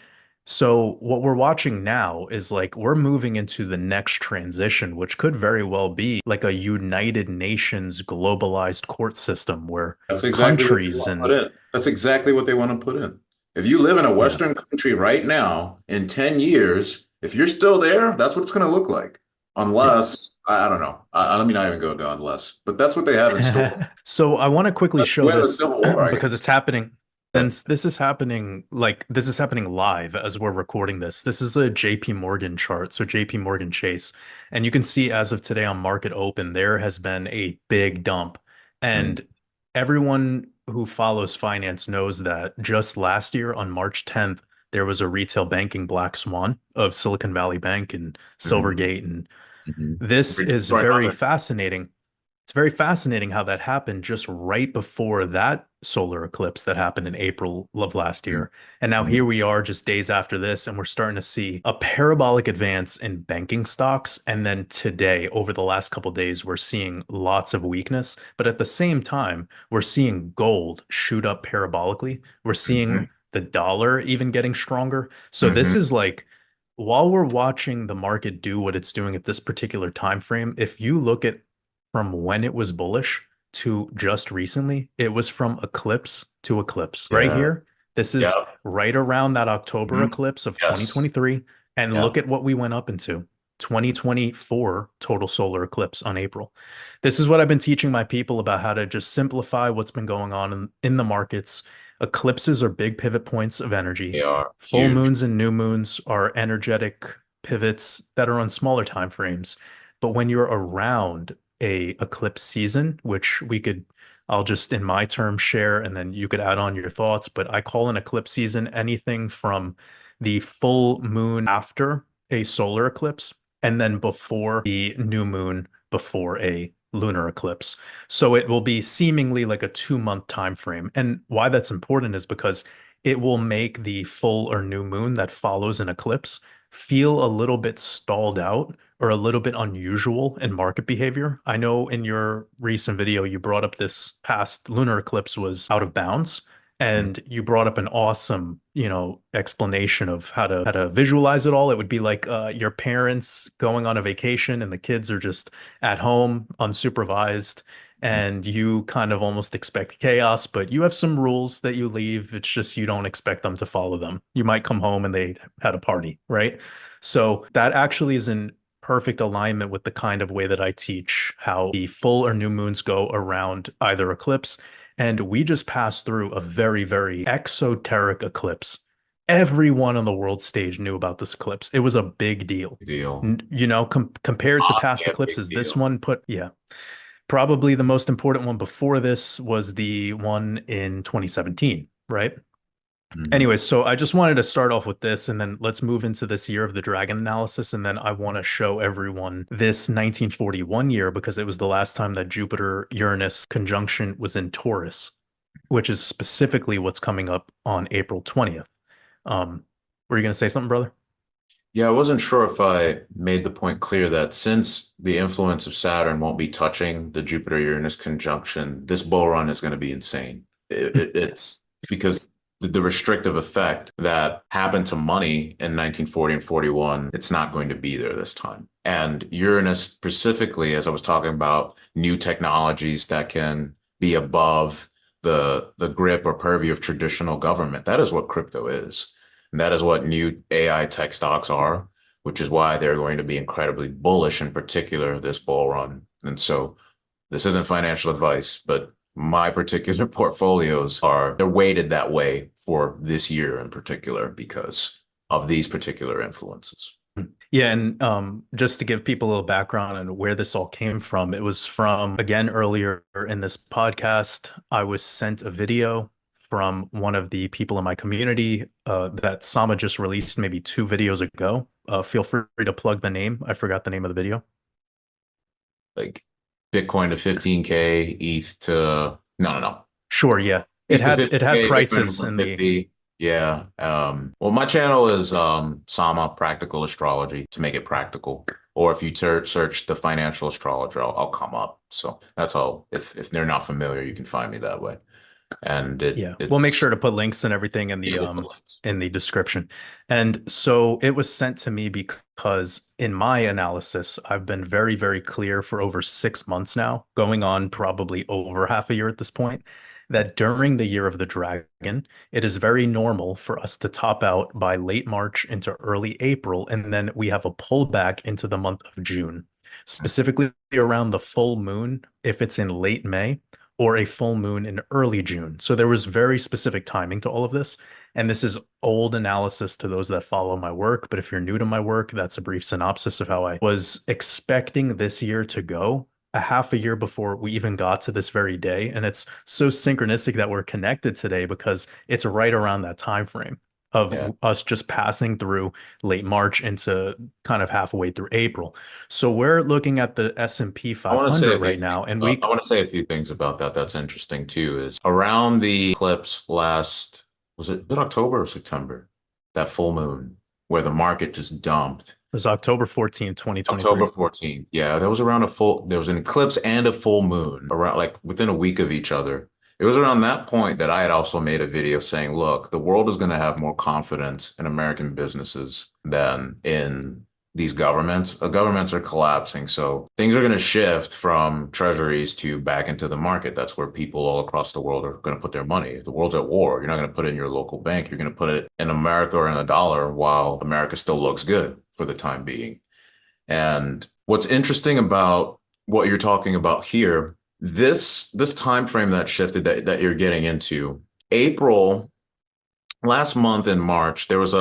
So what we're watching now is like we're moving into the next transition, which could very well be like a United Nations globalized court system where That's exactly what they countries want to put and in. That's exactly what they want to put in. If you live in a yeah, Western country right now, in 10 years, if you're still there, that's what it's going to look like. yeah. Unless, I don't know. Let me not even go to unless, but that's what they have in store. So I want to quickly Let's show win a this civil war, I because it's guess. happening. Since this is happening, like this is happening live as we're recording this. This is a JP Morgan chart, so JP Morgan Chase. And you can see as of today on market open, there has been a big dump. Mm, And everyone who follows finance knows that just last year on March 10th, there was a retail banking black swan of Silicon Valley Bank and mhm, Silvergate. And mhm. this Ready is for very another. fascinating. It's very fascinating how that happened just right before that solar eclipse that happened in April of last Mm, year. And now mm, here we are just days after this, and we're starting to see a parabolic advance in banking stocks. And then today, over the last couple of days, we're seeing lots of weakness. But at the same time, we're seeing gold shoot up parabolically. We're seeing mhm, the dollar even getting stronger. So this mhm. is like while we're watching the market do what it's doing at this particular time frame, if you look at from when it was bullish to just recently, it was from eclipse to eclipse. Right Yeah. here, this is Yeah. right around that October Mhm. eclipse of Yes. 2023. And Yeah. look at what we went up into 2024 total solar eclipse on April. This is what I've been teaching my people about how to just simplify what's been going on in the markets. Eclipses are big pivot points of energy. They are Full huge. moons and new moons are energetic pivots that are on smaller time frames. But when you're around a eclipse season, which we could, I'll just in my terms share, and then you could add on your thoughts. But I call an eclipse season anything from the full moon after a solar eclipse and then before the new moon before a lunar eclipse. So it will be seemingly like a 2 month time frame. And why that's important is because it will make the full or new moon that follows an eclipse feel a little bit stalled out or a little bit unusual in market behavior. I know in your recent video, you brought up this past lunar eclipse was out of bounds. Mm. And you brought up an awesome, explanation of how to visualize it all. It would be like your parents going on a vacation and the kids are just at home unsupervised, and you kind of almost expect chaos, but you have some rules that you leave. It's just you don't expect them to follow them. You might come home and they had a party, right? So that actually is in perfect alignment with the kind of way that I teach how the full or new moons go around either eclipse. And we just passed through a very, very exoteric eclipse. Everyone on the world stage knew about this eclipse. It was a big deal. Deal. Compared to past Yeah, big eclipses, this deal. one yeah, probably the most important one before this was the one in 2017, right? Mhm. Anyways, so I just wanted to start off with this, and then let's move into this year of the dragon analysis. And then I want to show everyone this 1941 year because it was the last time that Jupiter Uranus conjunction was in Taurus, which is specifically what's coming up on April 20th. Were you going to say something, brother? Yeah, I wasn't sure if I made the point clear that since the influence of Saturn won't be touching the Jupiter-Uranus conjunction, this bull run is going to be insane. It's because the restrictive effect that happened to money in 1940 and 41, it's not going to be there this time. And Uranus specifically, as I was talking about new technologies that can be above the grip or purview of traditional government, that is what crypto is. And that is what new AI tech stocks are. which is why they're going to be incredibly bullish, in particular, this bull run. And so this isn't financial advice, but my particular portfolios they're weighted that way for this year in particular because of these particular influences. Yeah, and just to give people a little background on where this all came from, it was from, again, earlier in this podcast, I was sent a video from one of the people in my community that Sama just released maybe 2 videos ago. Feel free to plug the name. I forgot the name of the video. Like Bitcoin to 15K, ETH to no. Sure, yeah. It ETH to had 50K, Bitcoin to prices in the 150. Yeah. Well, my channel is Sama Practical Astrology to make it practical. Or if you search the financial astrologer, I'll come up. So that's all. If they're not familiar, you can find me that way. And Yeah, we'll make it's sure to put links and everything yeah, we'll put links. in the description. And so it was sent to me because in my analysis, I've been very, very clear for over 6 months now, going on probably over half a year at this point, that during the year of the dragon, it is very normal for us to top out by late March into early April, and then we have a pullback into the month of June, specifically around the full moon, if it's in late May or a full moon in early June. So there was very specific timing to all of this. And this is old analysis to those that follow my work. But if you're new to my work, that's a brief synopsis of how I was expecting this year to go a half a year before we even got to this very day. And it's so synchronistic that we're connected today because it's right around that time frame Yeah. of us just passing through late March into kind of halfway through April. So we're looking at the S&P I want to say 500 a few right now, things and I want to say a few things about that. That's interesting too. Is around the eclipse last, was it October or September? That full moon where the market just dumped. it was October 14th, October 2023. 14th. Yeah, that was around there was an eclipse and a full moon around like within a week of each other. It was around that point that I had also made a video saying, look, the world is going to have more confidence in American businesses than in these governments. The governments are collapsing. So things are going to shift from treasuries to back into the market. That's where people all across the world are going to put their money. The world's at war. You're not going to put it in your local bank. You're going to put it in America or in a dollar while America still looks good for the time being. And what's interesting about what you're talking about here, this time frame that shifted that you're getting into, April last month in March, there was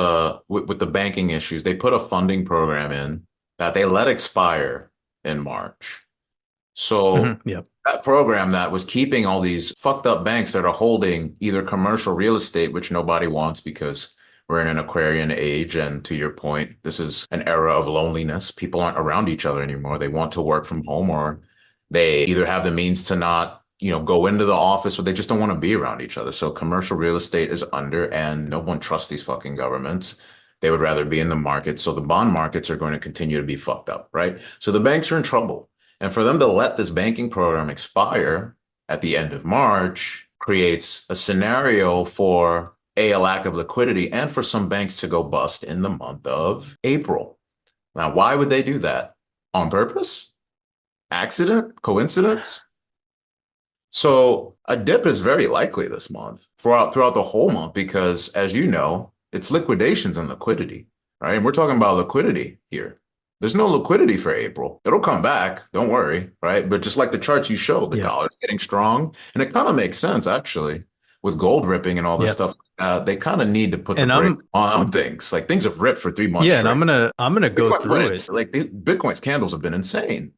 with the banking issues, they put a funding program in that they let expire in March. So Yeah. that program that was keeping all these fucked up banks that are holding either commercial real estate, which nobody wants because we're in an Aquarian age. And to your point, this is an era of loneliness. People aren't around each other anymore. They want to work from home or they either have the means to not, go into the office or they just don't want to be around each other. So commercial real estate is under and no one trusts these fucking governments. They would rather be in the market. So the bond markets are going to continue to be fucked up, right? So the banks are in trouble. And for them to let this banking program expire at the end of March creates a scenario for a lack of liquidity and for some banks to go bust in the month of April. Now, why would they do that? On purpose? Accident? Coincidence? So a dip is very likely this month throughout the whole month because, as you know, it's liquidations and liquidity, right? And we're talking about liquidity here. There's no liquidity for April. It'll come back. Don't worry, right? But just like the charts you showed, the Yeah. dollar's getting strong. And it kind of makes sense, actually, with gold ripping and all this Yeah. stuff. They kind of need to put the And brake on things. Like things have ripped for 3 months yeah, and straight. I'm gonna go Bitcoin through prints, it. like Bitcoin's candles have been insane.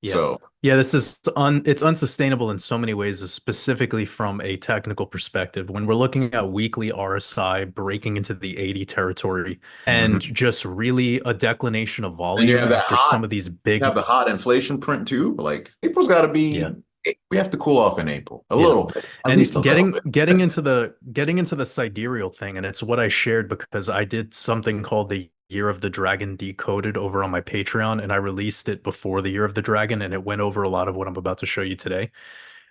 Yeah. So Yeah, this is it's unsustainable in so many ways, specifically from a technical perspective. When we're looking at weekly RSI breaking into the 80 territory and mhm. just really a declination of And you volume have that after some hot of these You have big, the hot inflation print too. Like April's got to yeah. be, we have to cool off in April a Yeah. little bit, at least a And little getting bit. into the sidereal thing, and it's what I shared because I did something called the Year of the Dragon Decoded over on my Patreon, and I released it before the Year of the Dragon, and it went over a lot of what I'm about to show you today.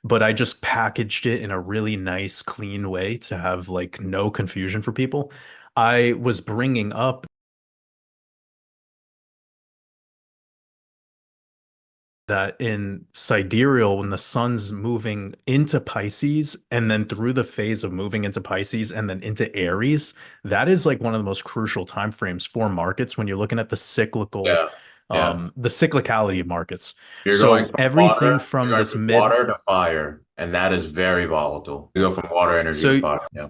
But I just packaged it in a really nice, clean way to have like no confusion for people. I was bringing up that in sidereal, when the sun's moving into Pisces and then through the phase of moving into Pisces and then into Aries, that is like one of the most crucial time frames for markets when you're looking at Yeah. Yeah. the cyclicality of markets. You're going So from everything water, from you're going this from mid, water to fire, and that is very volatile. You go from water energy to so fire. Yeah.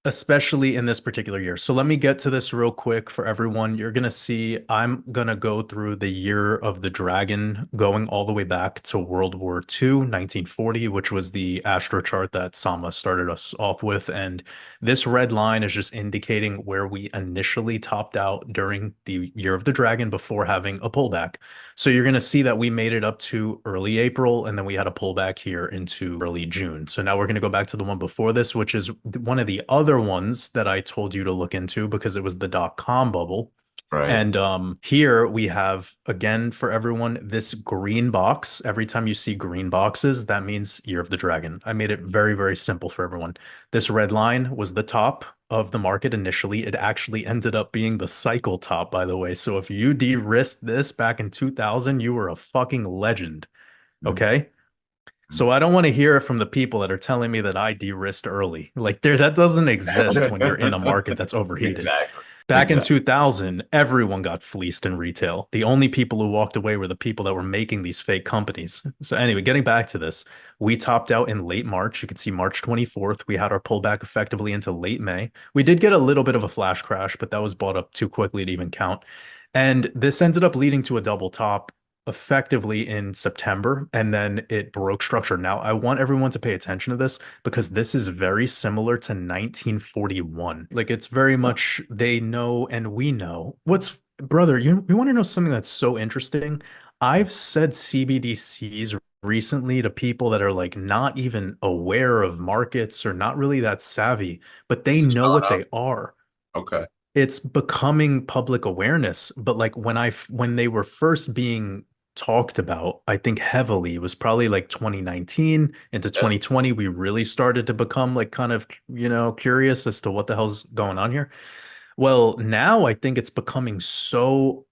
especially in this particular year. So let me get to this real quick for everyone. You're going to see I'm going to go through the year of the dragon going all the way back to World War II, 1940, which was the astro chart that Sama started us off with. And this red line is just indicating where we initially topped out during the year of the dragon before having a pullback. So you're going to see that we made it up to early April and then we had a pullback here into early June. So now we're going to go back to the one before this, which is one of the other ones that I told you to look into because it was the dot-com bubble. Right. And here we have, again, for everyone, this green box. Every time you see green boxes, that means Year of the Dragon. I made it very, very simple for everyone. This red line was the top of the market initially. It actually ended up being the cycle top, by the way. So if you de-risked this back in 2000, you were a fucking legend. Mhm. Okay. So I don't want to hear it from the people that are telling me that I de-risked early. Like there, that doesn't exist when you're in a market that's overheated. Exactly. Back in Exactly. 2000, everyone got fleeced in retail. The only people who walked away were the people that were making these fake companies. So anyway, getting back to this, we topped out in late March. You can see March 24th. We had our pullback effectively into late May. We did get a little bit of a flash crash, but that was bought up too quickly to even count. And this ended up leading to a double top effectively in September, and then it broke structure. Now, I want everyone to pay attention to this because this is very similar to 1941. Like it's very much they know and we know. What's brother, you want to know something that's so interesting? I've said CBDCs recently to people that are like not even aware of markets or not really that savvy, but they This is know showing what up. they are. Okay. It's becoming public awareness, but like when they were first being talked about, I think heavily, it was probably like 2019 into Yeah. 2020 we really started to become like kind of, curious as to what the hell's going on here. Well, now I think it's becoming so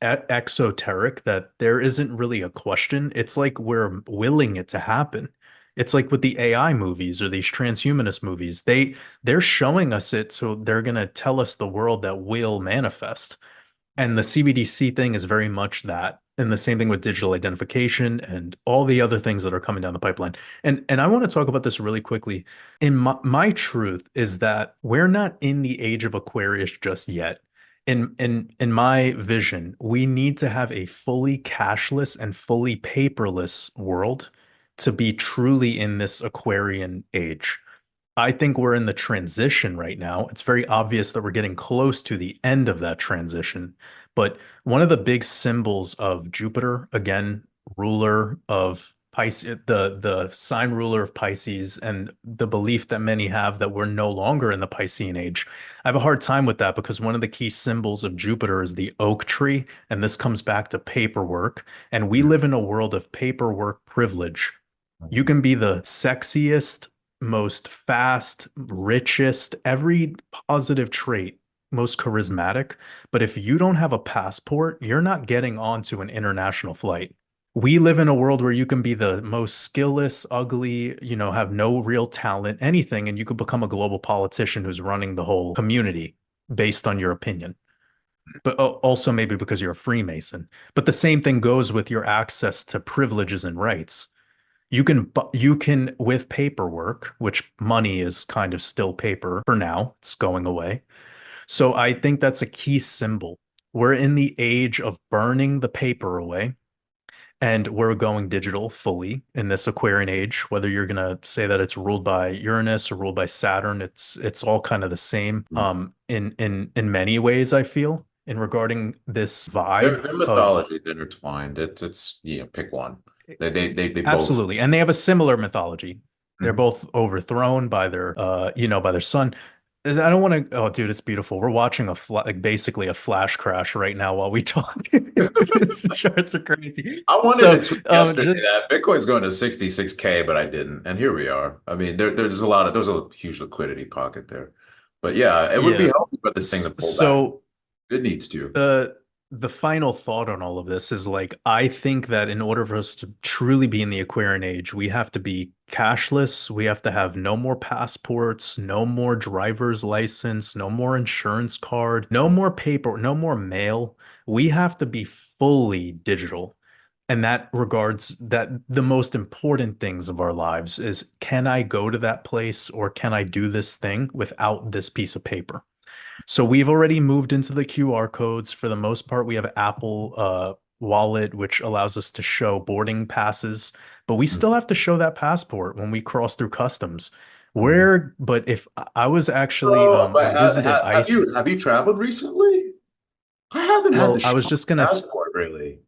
exoteric that there isn't really a question. It's like we're willing it to happen. It's like with the AI movies or these transhumanist movies. They're showing us it, so they're gonna tell us the world that will manifest. And the CBDC thing is very much that. And the same thing with digital identification and all the other things that are coming down the pipeline. And I want to talk about this really quickly. In my truth is that we're not in the age of Aquarius just yet. In my vision, we need to have a fully cashless and fully paperless world to be truly in this Aquarian age. I think we're in the transition right now. It's very obvious that we're getting close to the end of that transition. But one of the big symbols of Jupiter, again, ruler of Pisces, the sign ruler of Pisces, and the belief that many have that we're no longer in the Piscean age. I have a hard time with that because one of the key symbols of Jupiter is the oak tree, and this comes back to paperwork. And we live in a world of paperwork privilege. You Mhm. can be the sexiest, most fast, richest, every positive trait, most charismatic. But if you don't have a passport, you're not getting onto an international flight. We live in a world where you can be the most skillless, ugly, have no real talent, anything, and you could become a global politician who's running the whole community based on your opinion. But also maybe because you're a Freemason. But the same thing goes with your access to privileges and rights. You can with paperwork, which money is kind of still paper for now, it's going away. So I think that's a key symbol. We're in the age of burning the paper away and we're going digital fully in this Aquarian age. Whether you're gonna say that it's ruled by Uranus or ruled by Saturn, it's all kind of the same in many ways, I feel, in regarding this vibe Their of mythology is intertwined. It's yeah, pick one. They both. absolutely. And they have a similar mythology. They're Mhm. both overthrown by their by their son. I don't want to oh dude, it's beautiful. We're watching like basically a flash crash right now while we talk. These charts are crazy. I wanted So to tweet yesterday just that Bitcoin's going to 66K, but I didn't. And here we are. I mean, there's a huge liquidity pocket there. But yeah, it would be yeah. healthy for this thing to pull back. So It needs to. the the final thought on all of this is like, I think that in order for us to truly be in the Aquarian age, we have to be cashless. We have to have no more passports, no more driver's license, no more insurance card, no more paper, no more mail. We have to be fully digital. And that regards that the most important things of our lives is, can I go to that place or can I do this thing without this piece of paper? So we've already moved into the QR codes. For the most part, we have Apple Wallet, which allows us to show boarding passes, but we still have to show that passport when we cross through customs. Mhm. But if I was actually, So, I but visited ICE. have you traveled recently? I haven't had to Well, I show was just my gonna, passport really.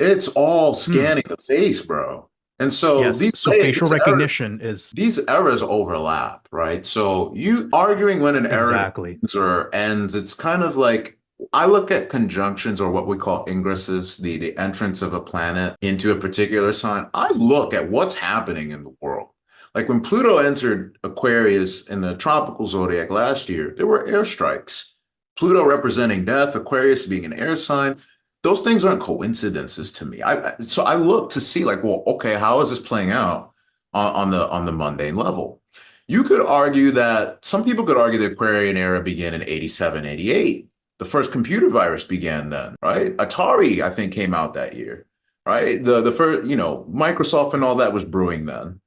It's all hmm, scanning the face, bro. And so yes. So facial recognition is these eras overlap, right? So you arguing when an era exactly. begins or ends, it's kind of like I look at conjunctions or what we call ingresses, the entrance of a planet into a particular sign. I look at what's happening in the world. Like when Pluto entered Aquarius in the tropical zodiac last year, there were airstrikes. Pluto representing death, Aquarius being an air sign. Those things aren't coincidences to me. So I look to see like, well, okay, how is this playing out on the mundane level? You could argue that some people could argue the Aquarian era began in 87, 88. The first computer virus began then, right? Atari, I think, came out that year, right? The first, Microsoft and all that was brewing then.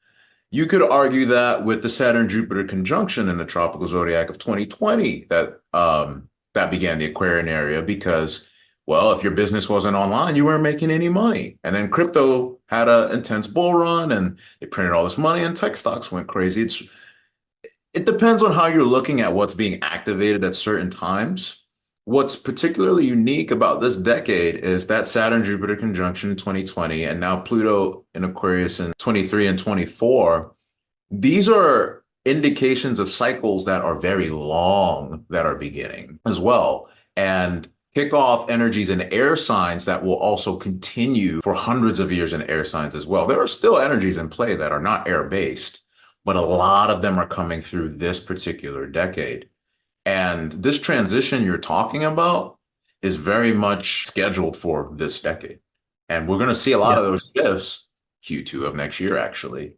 You could argue that with the Saturn Jupiter conjunction in the tropical zodiac of 2020, that began the Aquarian area because, well, if your business wasn't online, you weren't making any money. And then crypto had an intense bull run and it printed all this money and tech stocks went crazy. It depends on how you're looking at what's being activated at certain times. What's particularly unique about this decade is that Saturn Jupiter conjunction in 2020 and now Pluto in Aquarius in 23 and 24. These are indications of cycles that are very long that are beginning as well. And kick off energies in air signs that will also continue for hundreds of years in air signs as well. There are still energies in play that are not air based, but a lot of them are coming through this particular decade. And this transition you're talking about is very much scheduled for this decade. And we're going to see a lot Yeah. of those shifts Q2 of next year, actually,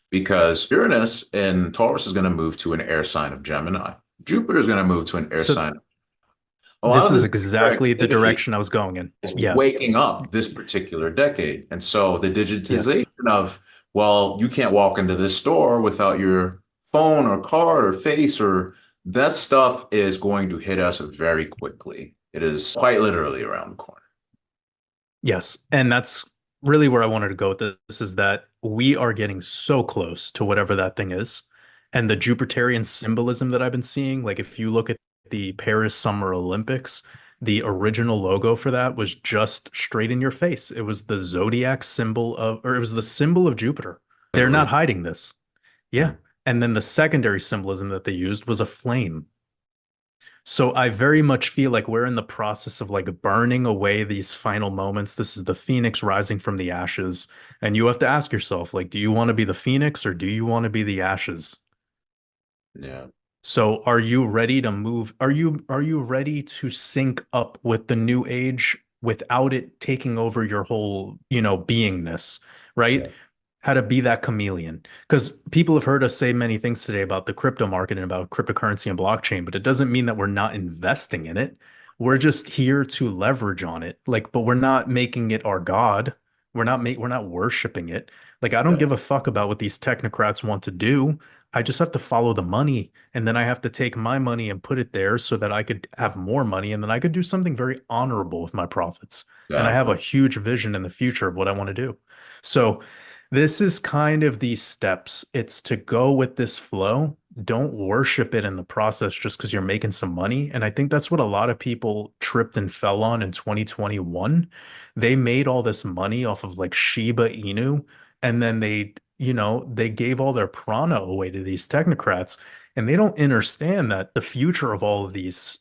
because Uranus in Taurus is going to move to an air sign of Gemini. Jupiter is going to move to an air So sign. A lot this of is this exactly the activity direction I was going in. is Yeah. waking up this particular decade. And so the Yes. digitization of, well, you can't walk into this store without your phone or card or face or that stuff is going to hit us very quickly. It is quite literally around the corner. Yes. And that's really where I wanted to go with this is that we are getting so close to whatever that thing is. And the Jupiterian symbolism that I've been seeing, like if you look at the Paris Summer Olympics, the original logo for that was just straight in your face. It was the Zodiac symbol of, or it was the symbol of Jupiter. They're not Literally. hiding this. Yeah. And then the secondary symbolism that they used was a flame. So I very much feel like we're in the process of like burning away these final moments. This is the phoenix rising from the ashes. And you have to ask yourself, like, do you want to be the phoenix or do you want to be the ashes? Yeah. So are you ready to move? Are you ready to sync up with the new age without it taking over your whole, beingness, right? Yeah. How to be that chameleon. Because people have heard us say many things today about the crypto market and about cryptocurrency and blockchain, but it doesn't mean that we're not investing in it. We're just here to leverage on it. Like, but we're not making it our god. We're not worshiping it. Like, I don't Yeah. give a fuck about what these technocrats want to do. I just have to follow the money. And then I have to take my money and put it there so that I could have more money. And then I could do something very honorable with my profits. And I have Exactly. a huge vision in the future of what I want to do. So, this is kind of these steps. It's to go with this flow. Don't worship it in the process just because you're making some money. And I think that's what a lot of people tripped and fell on in 2021. They made all this money off of like Shiba Inu, and then they gave all their prana away to these technocrats. And they don't understand that the future of all of these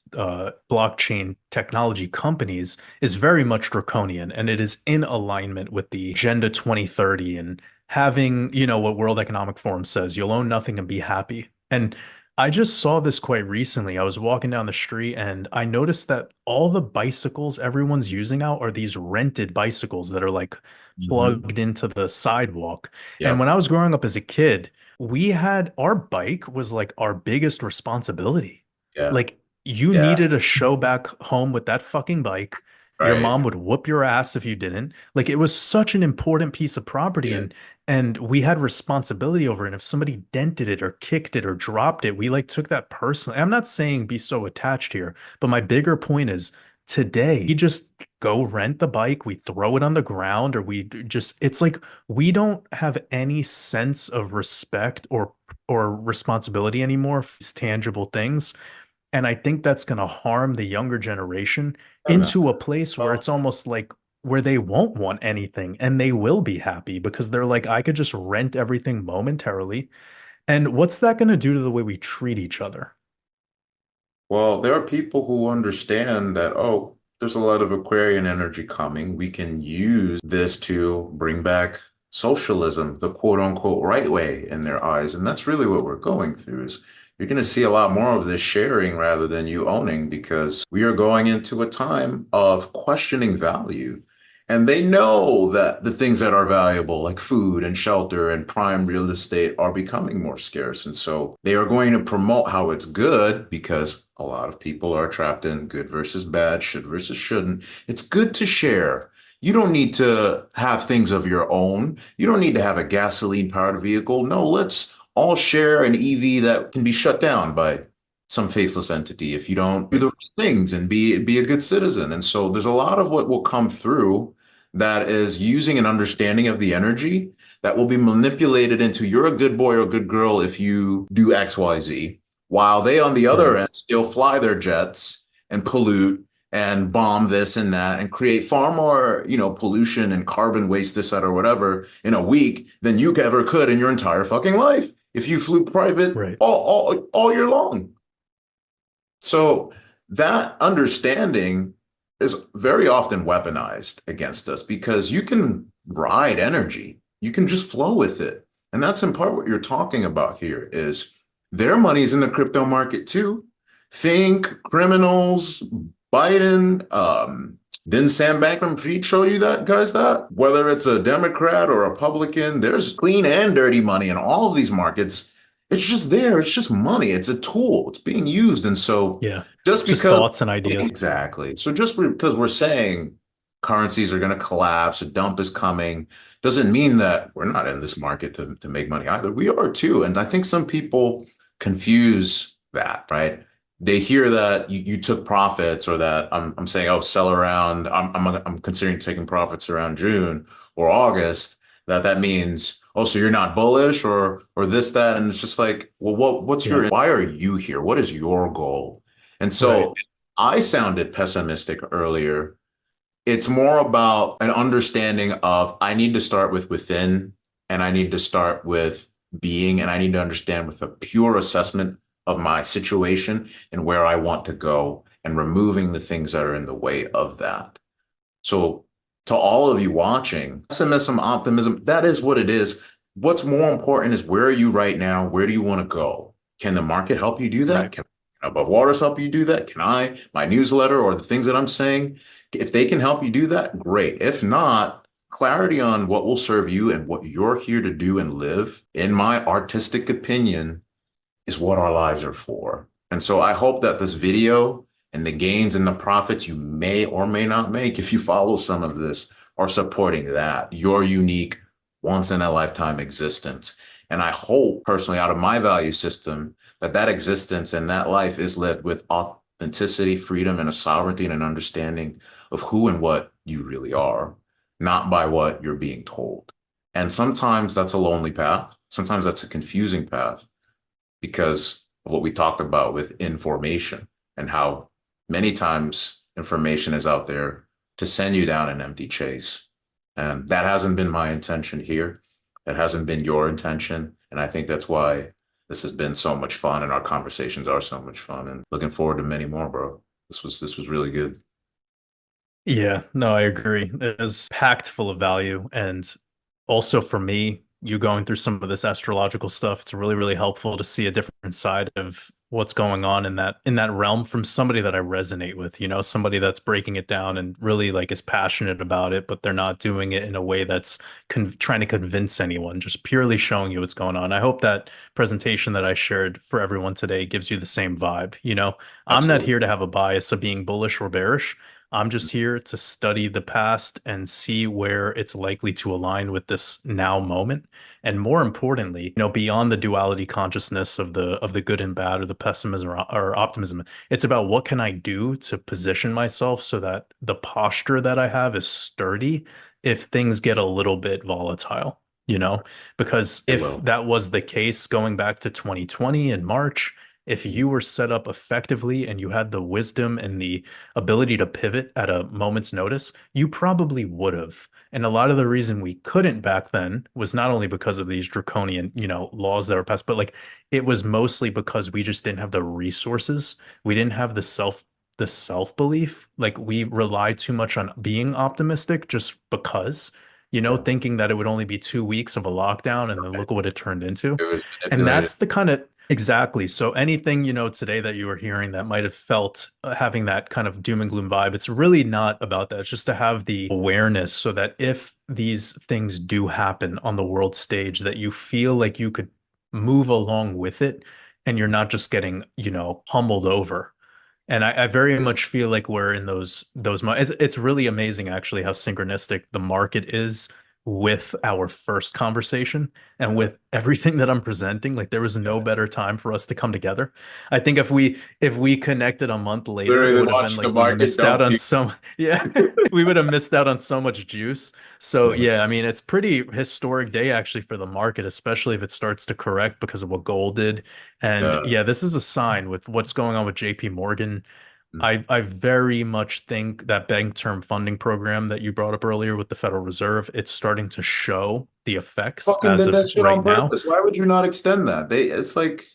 blockchain technology companies is very much draconian and it is in alignment with the Agenda 2030 and having, what World Economic Forum says, you'll own nothing and be happy. And I just saw this quite recently. I was walking down the street and I noticed that all the bicycles everyone's using now are these rented bicycles that are like Mhm. plugged into the sidewalk. And Yep. when I was growing up as a kid, we had our bike was like our biggest responsibility. Yeah. Like you Yeah. needed to show back home with that fucking bike. Your Right. mom would whoop your ass if you didn't. Like it was such an important piece of property. Yeah. And we had responsibility over it. And if somebody dented it or kicked it or dropped it, we like took that personally. I'm not saying be so attached here, but my bigger point is today, we just go rent the bike, we throw it on the ground, or just it's like we don't have any sense of respect or responsibility anymore for these tangible things. And I think that's going to harm the younger generation Yeah, man. into a place where it's almost like where they won't want anything and they will be happy because they're like, I could just rent everything momentarily. And what's that going to do to the way we treat each other? Well, there are people who understand that, oh, there's a lot of Aquarian energy coming. We can use this to bring back socialism, the quote unquote right way in their eyes. And that's really what we're going through is you're going to see a lot more of this sharing rather than you owning because we are going into a time of questioning value. And they know that the things that are valuable, like food and shelter and prime real estate, are becoming more scarce. And so they are going to promote how it's good because a lot of people are trapped in good versus bad, should versus shouldn't. It's good to share. You don't need to have things of your own. You don't need to have a gasoline powered vehicle. No, let's all share an EV that can be shut down by some faceless entity if you don't do the right things and be a good citizen. And so there's a lot of what will come through that is using an understanding of the energy that will be manipulated into you're a good boy or good girl if you do XYZ, while they on the other Right. end still fly their jets and pollute and bomb this and that and create far more, pollution and carbon waste, this, that, or whatever in a week than you ever could in your entire fucking life if you flew private Right. all year long. So that understanding is very often weaponized against us because you can ride energy. You can just flow with it. And that's in part what you're talking about here is their money's in the crypto market too. Think criminals, Biden, didn't Sam Bankman-Fried show you that, guys, that? Whether it's a Democrat or a Republican, there's clean and dirty money in all of these markets. It's just there. It's just money. It's a tool. It's being used. And so Yeah. just Just because, thoughts and ideas. exactly. So just because we're saying currencies are going to collapse, a dump is coming, doesn't mean that we're not in this market to make money either. We are too. And I think some people confuse that, right? They hear that you took profits or that I'm saying, oh, sell around, I'm considering taking profits around June or August, that means, oh, so you're not bullish or this, that. And it's just like, well, what's Yeah. your, why are you here? What is your goal? And Right. so I sounded pessimistic earlier. It's more about an understanding of I need to start with within and I need to start with being and I need to understand with a pure assessment of my situation and where I want to go and removing the things that are in the way of that. So to all of you watching, pessimism, optimism, that is what it is. What's more important is where are you right now? Where do you want to go? Can the market help you do that? Right. Can Above Waters help you do that? Can I, my newsletter or the things that I'm saying, if they can help you do that, great. If not, clarity on what will serve you and what you're here to do and live, in my artistic opinion, is what our lives are for. And so I hope that this video and the gains and the profits you may or may not make, if you follow some of this, are supporting that, your unique once in a lifetime existence. And I hope personally out of my value system that that existence and that life is lived with authenticity, freedom, and a sovereignty and an understanding of who and what you really are, not by what you're being told. And sometimes that's a lonely path. Sometimes that's a confusing path because of what we talked about with information and how many times information is out there to send you down an empty chase. And that hasn't been my intention here. That hasn't been your intention. And I think that's why this has been so much fun and our conversations are so much fun and looking forward to many more, bro. This was really good. Yeah. No, I agree. It was packed full of value. And also for me, you going through some of this astrological stuff. It's really, really helpful to see a different side of what's going on in that realm from somebody that I resonate with, you know, somebody that's breaking it down and really like is passionate about it, but they're not doing it in a way that's trying to convince anyone, just purely showing you what's going on. I hope that presentation that I shared for everyone today gives you the same vibe. You know, I'm not Absolutely. here to have a bias of being bullish or bearish. I'm just here to study the past and see where it's likely to align with this now moment. And more importantly, you know, beyond the duality consciousness of the good and bad or the pessimism or optimism, it's about what can I do to position myself so that the posture that I have is sturdy if things get a little bit volatile, you know? Because It if will. that was the case going back to 2020 in March, if you were set up effectively and you had the wisdom and the ability to pivot at a moment's notice, you probably would have. And a lot of the reason we couldn't back then was not only because of these draconian, you know, laws that were passed, but like it was mostly because we just didn't have the resources. We didn't have the self-belief. Like we relied too much on being optimistic just because, you know, Yeah. thinking that it would only be 2 weeks of a lockdown and then Right. look what it turned into. It was And manipulated. that's the kind of exactly. So anything, you know, today that you were hearing that might have felt having that kind of doom and gloom vibe, it's really not about that. It's just to have the awareness so that if these things do happen on the world stage, that you feel like you could move along with it and you're not just getting, you know, pummeled over. And I very much feel like we're in it's really amazing actually how synchronistic the market is with our first conversation and with everything that I'm presenting. Like there was no Yeah. better time for us to come together. I think if we connected a month later, it Literally would have been watching the like we market missed out dump on people. some yeah, we would have missed out on so much juice. So Yeah. yeah, I mean it's pretty historic day actually for the market, especially if it starts to correct because of what gold did. And Yeah. yeah, this is a sign with what's going on with JP Morgan. Mm. I very much think that bank term funding program that you brought up earlier with the Federal Reserve, it's starting to show the effects Fucking as did of that shit right on now. purpose. Why would you not extend that? It's like,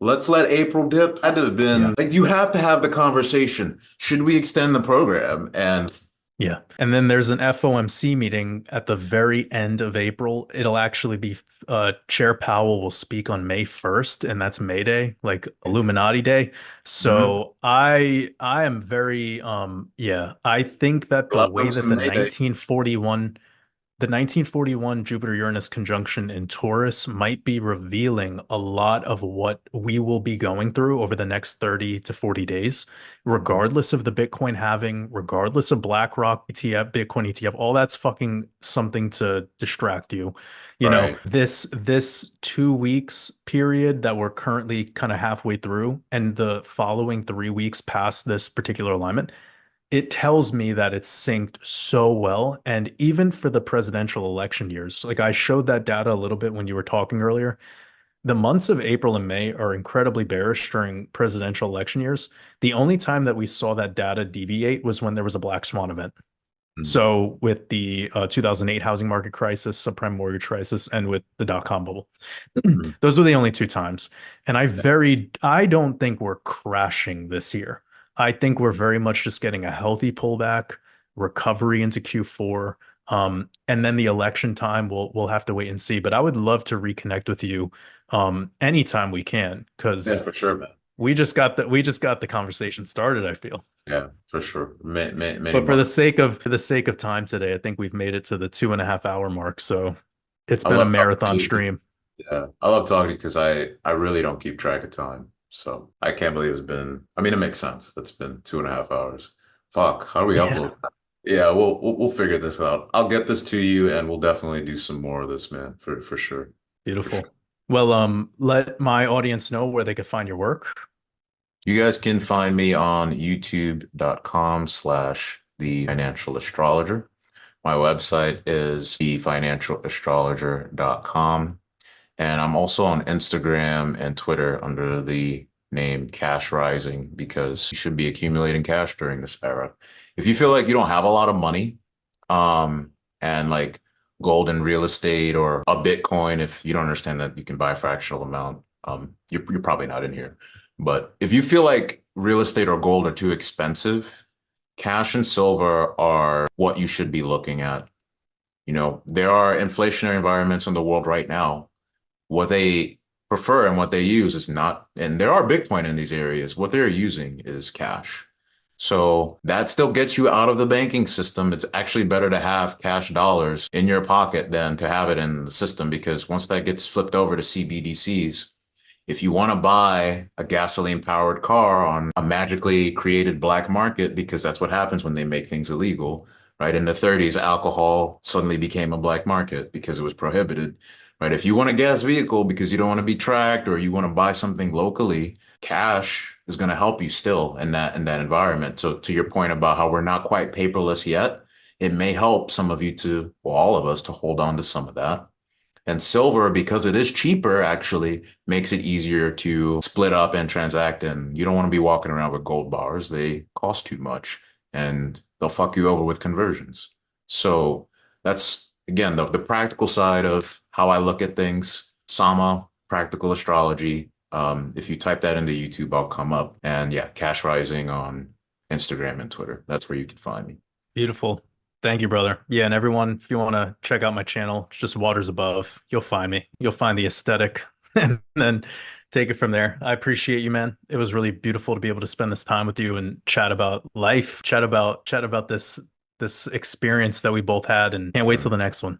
let's let April dip. Had to have Yeah. been like, you have to have the conversation. Should we extend the program? And Yeah. And then there's an FOMC meeting at the very end of April. It'll actually be Chair Powell will speak on May 1st, and that's May Day, like Illuminati Day. mhm. So I am very yeah, I think that the Love way them that some Mayday. the 1941 Jupiter-Uranus conjunction in Taurus might be revealing a lot of what we will be going through over the next 30 to 40 days, Mhm. regardless of the Bitcoin halving, regardless of BlackRock ETF, Bitcoin ETF, all that's fucking something to distract you. You know, Right. this 2 weeks period that we're currently kind of halfway through and the following 3 weeks past this particular alignment, it tells me that it's synced so well. And even for the presidential election years, like I showed that data a little bit when you were talking earlier, the months of April and May are incredibly bearish during presidential election years. The only time that we saw that data deviate was when there was a black swan event. Mm. So with the 2008 housing market crisis, subprime mortgage crisis, and with the dot-com bubble. Mm. Those were the only two times. And I don't think we're crashing this year. I think we're very much just getting a healthy pullback, recovery into Q4. And then the election time, we'll have to wait and see. But I would love to reconnect with you anytime we can, Yeah, because for sure, man. we just got the conversation started, I feel. Yeah, for sure. Many But more. for the sake of time today, I think we've made it to the 2.5 hour mark. So it's I been a love talking marathon to you. stream. Yeah, I love talking to you because I really don't keep track of time. So I can't believe it's been. I mean, it makes sense. It's been 2.5 hours. Fuck, how do we Yeah, upload? Yeah, we'll figure this out. I'll get this to you, and we'll definitely do some more of this, man. For sure. For sure. beautiful. Well, let my audience know where they could find your work. You guys can find me on youtube.com/the financial astrologer. My website is thefinancialastrologer.com. And I'm also on Instagram and Twitter under the name Cash Rising because you should be accumulating cash during this era. If you feel like you don't have a lot of money, and like gold and real estate or a Bitcoin, if you don't understand that you can buy a fractional amount, you're probably not in here. But if you feel like real estate or gold are too expensive, cash and silver are what you should be looking at. There are inflationary environments in the world right now. What they prefer and what they use is not, and there are Bitcoin in these areas. What they're using is cash. So that still gets you out of the banking system. It's actually better to have cash dollars in your pocket than to have it in the system, because once that gets flipped over to CBDCs, if you want to buy a gasoline powered car on a magically created black market, because that's what happens when they make things illegal, right? In the 30s, alcohol suddenly became a black market because it was prohibited, right? If you want a gas vehicle because you don't want to be tracked, or you want to buy something locally, cash is going to help you still in that environment. So to your point about how we're not quite paperless yet, it may help some of you to, well, all of us, to hold on to some of that. And silver, because it is cheaper, actually makes it easier to split up and transact. And you don't want to be walking around with gold bars. They cost too much and they'll fuck you over with conversions. So that's, again, the practical side of how I look at things. Sama, practical astrology. If you type that into YouTube, I'll come up. And yeah, Cash Rising on Instagram and Twitter. That's where you can find me. Beautiful. Thank you, brother. Yeah, and everyone, if you want to check out my channel, it's just Waters Above. You'll find me. You'll find the aesthetic and then take it from there. I appreciate you, man. It was really beautiful to be able to spend this time with you and chat about life, chat about this experience that we both had, and can't wait till the next one.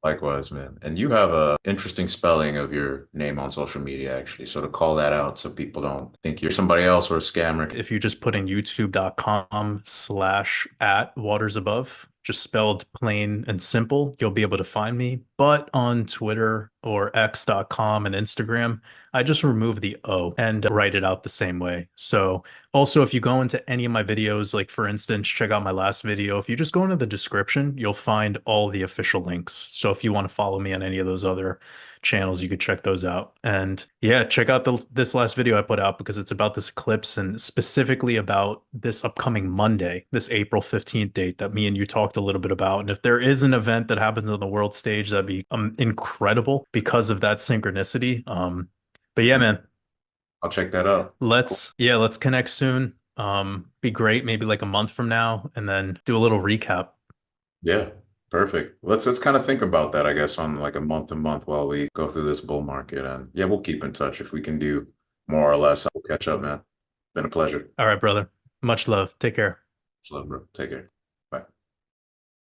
Likewise, man. And you have a interesting spelling of your name on social media, actually. So to call that out so people don't think you're somebody else or a scammer. If you just put in youtube.com/@watersabove, just spelled plain and simple, you'll be able to find me. But on Twitter or x.com and Instagram, I just remove the O and write it out the same way. So also, if you go into any of my videos, like for instance, check out my last video. If you just go into the description, you'll find all the official links. So if you want to follow me on any of those other channels, you could check those out. And yeah, check out this last video I put out, because it's about this eclipse and specifically about this upcoming Monday, this April 15th date that me and you talked a little bit about. And if there is an event that happens on the world stage, that'd be incredible because of that synchronicity. But yeah, man, I'll check that out. let's connect soon. Be great, maybe like a month from now, and then do a little recap. Yeah, perfect. Let's kind of think about that, I guess, on like a month to month while we go through this bull market. And yeah, we'll keep in touch if we can do more or less. We'll catch up, man. Been a pleasure. All right, brother. Much love. Take care. Love, bro. Take care.